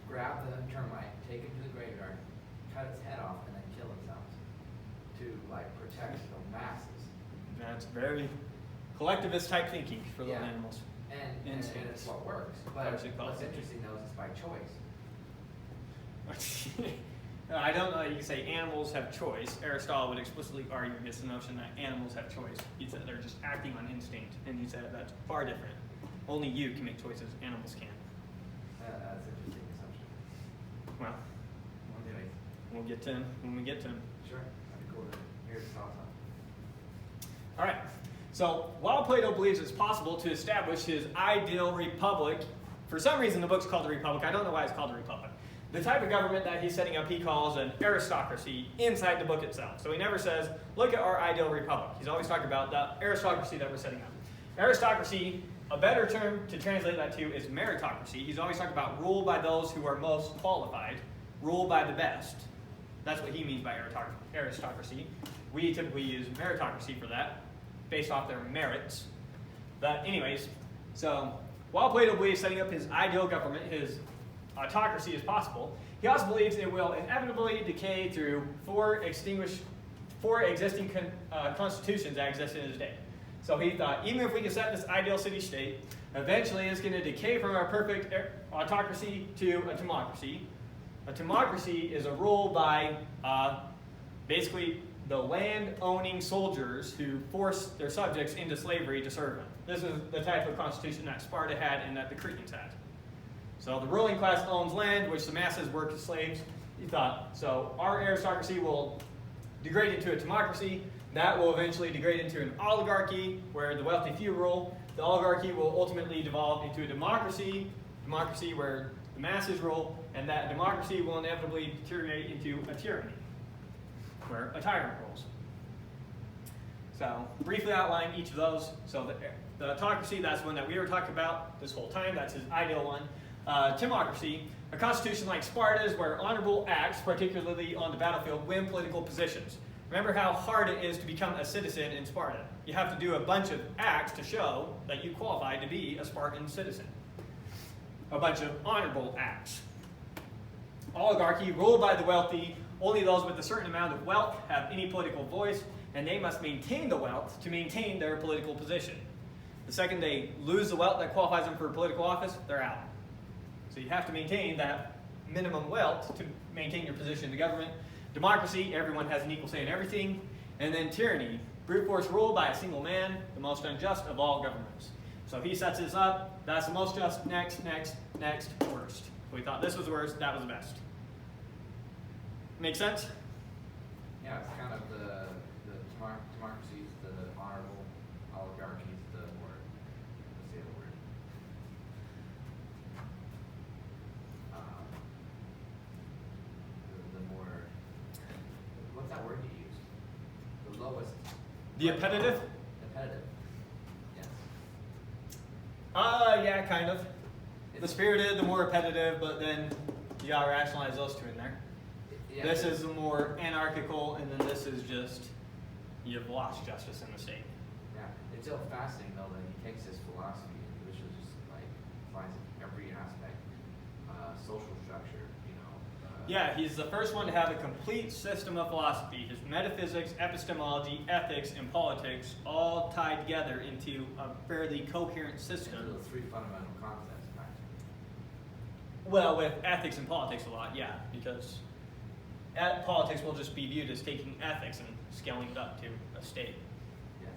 S3: grab the termite, take it to the graveyard, cut its head off and then kill themselves to like protect the masses.
S1: That's very collectivist type thinking for little
S3: Yeah.
S1: animals.
S3: And it's what works. But
S1: Actually,
S3: what's
S1: called-
S3: interesting though is it's by choice.
S1: I don't know. You can say animals have choice. Aristotle would explicitly argue against the notion that animals have choice. He said they're just acting on instinct, and he said that's far different. Only you can make choices. Animals can't.
S3: That's an interesting assumption.
S1: Well,
S3: Anyways,
S1: we'll get to him when we get to him.
S3: sure, that'd be cool to hear his thoughts on.
S1: All right. So while Plato believes it's possible to establish his ideal republic, for some reason the book's called a republic. I don't know why it's called a republic. The type of government that he's setting up he calls an aristocracy inside the book itself. So he never says, look at our ideal republic. He's always talking about the aristocracy that we're setting up. Aristocracy, a better term to translate that to is meritocracy. He's always talking about rule by those who are most qualified, rule by the best. That's what he means by aristocracy. We typically use meritocracy for that, based off their merits. But anyways, so while Plato believes setting up his ideal government, his autocracy is possible, he also believes it will inevitably decay through four existing constitutions that exist in his day. So he thought, even if we can set this ideal city-state, eventually it's going to decay from our perfect autocracy to a democracy. A democracy is a rule by basically the land-owning soldiers who force their subjects into slavery to serve them. This is the type of constitution that Sparta had and that the Cretans had. So the ruling class owns land, which the masses work as slaves. He thought, so our aristocracy will degrade into a democracy. That will eventually degrade into an oligarchy, where the wealthy few rule. The oligarchy will ultimately devolve into a democracy where the masses rule, and that democracy will inevitably deteriorate into a tyranny, where a tyrant rules. So, briefly outline each of those. So the autocracy, that's one that we were talking about this whole time. That's his ideal one. Timocracy, a constitution like Sparta's where honorable acts, particularly on the battlefield, win political positions. Remember how hard it is to become a citizen in Sparta. You have to do a bunch of acts to show that you qualify to be a Spartan citizen. A bunch of honorable acts. Oligarchy, ruled by the wealthy. Only those with a certain amount of wealth have any political voice, and they must maintain the wealth to maintain their political position. The second they lose the wealth that qualifies them for political office, they're out. So you have to maintain that minimum wealth to maintain your position in the government. Democracy, everyone has an equal say in everything. And then tyranny, brute force rule by a single man, the most unjust of all governments. So he sets this up, that's the most just, next, worst. So we thought this was the worst, that was the best. Make sense?
S3: Yeah, it's kind of the democracies, the honorable oligarchies, the more, let's say the word. The more, what's that word you use? The lowest.
S1: The appetitive?
S3: Appetitive. Yes.
S1: Yeah, kind of. The spirited, the more repetitive, but then you gotta rationalize those two in there.
S3: Yeah,
S1: This is the more anarchical, and then this is just, you've lost justice in the state.
S3: Yeah, it's so fascinating though that he takes this philosophy, which is just like applies in every aspect, social structure, you know.
S1: Yeah, he's the first one to have a complete system of philosophy. His metaphysics, epistemology, ethics, and politics all tied together into a fairly coherent
S3: Into
S1: system.
S3: the three fundamental concepts, in fact.
S1: Well, with ethics and politics a lot, yeah, because politics will just be viewed as taking ethics and scaling it up to a state.
S3: Yes.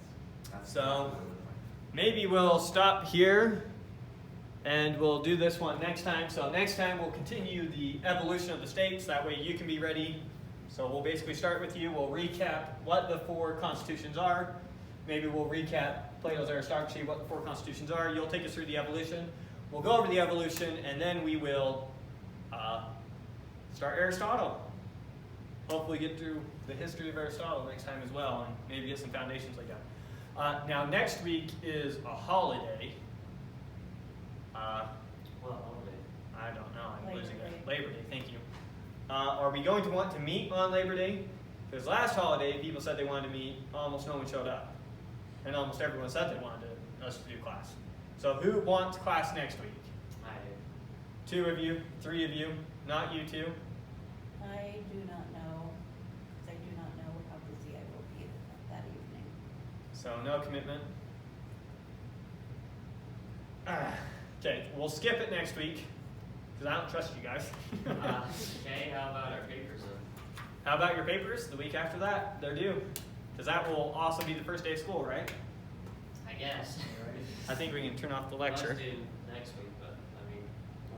S3: That's
S1: So-
S3: exactly what it was like.
S1: Maybe we'll stop here and we'll do this one next time. So next time we'll continue the evolution of the states. That way you can be ready. So we'll basically start with you. We'll recap what the four constitutions are. Maybe we'll recap Plato's aristocracy, what the four constitutions are. You'll take us through the evolution. We'll go over the evolution and then we will start Aristotle. Hopefully get through the history of Aristotle next time as well and maybe get some foundations laid down. Now next week is a holiday.
S2: Well, holiday.
S1: I don't know, I'm
S6: Labor
S1: losing
S6: Day.
S1: it. Labor Day, thank you. Are we going to want to meet on Labor Day? Because last holiday, people said they wanted to meet, almost no one showed up. And almost everyone said they wanted us to do class. So who wants class next week?
S2: I
S1: 2 of you, 3 of you, not you two?
S6: I I do not know, because I do not know how busy I will be that evening.
S1: So no commitment. Okay, we'll skip it next week, because I don't trust you guys.
S2: Okay, how about our papers then?
S1: How about your papers? The week after that, they're due. Because that will also be the first day of school, right?
S2: I guess.
S1: I think we can turn off the lecture.
S2: Let's do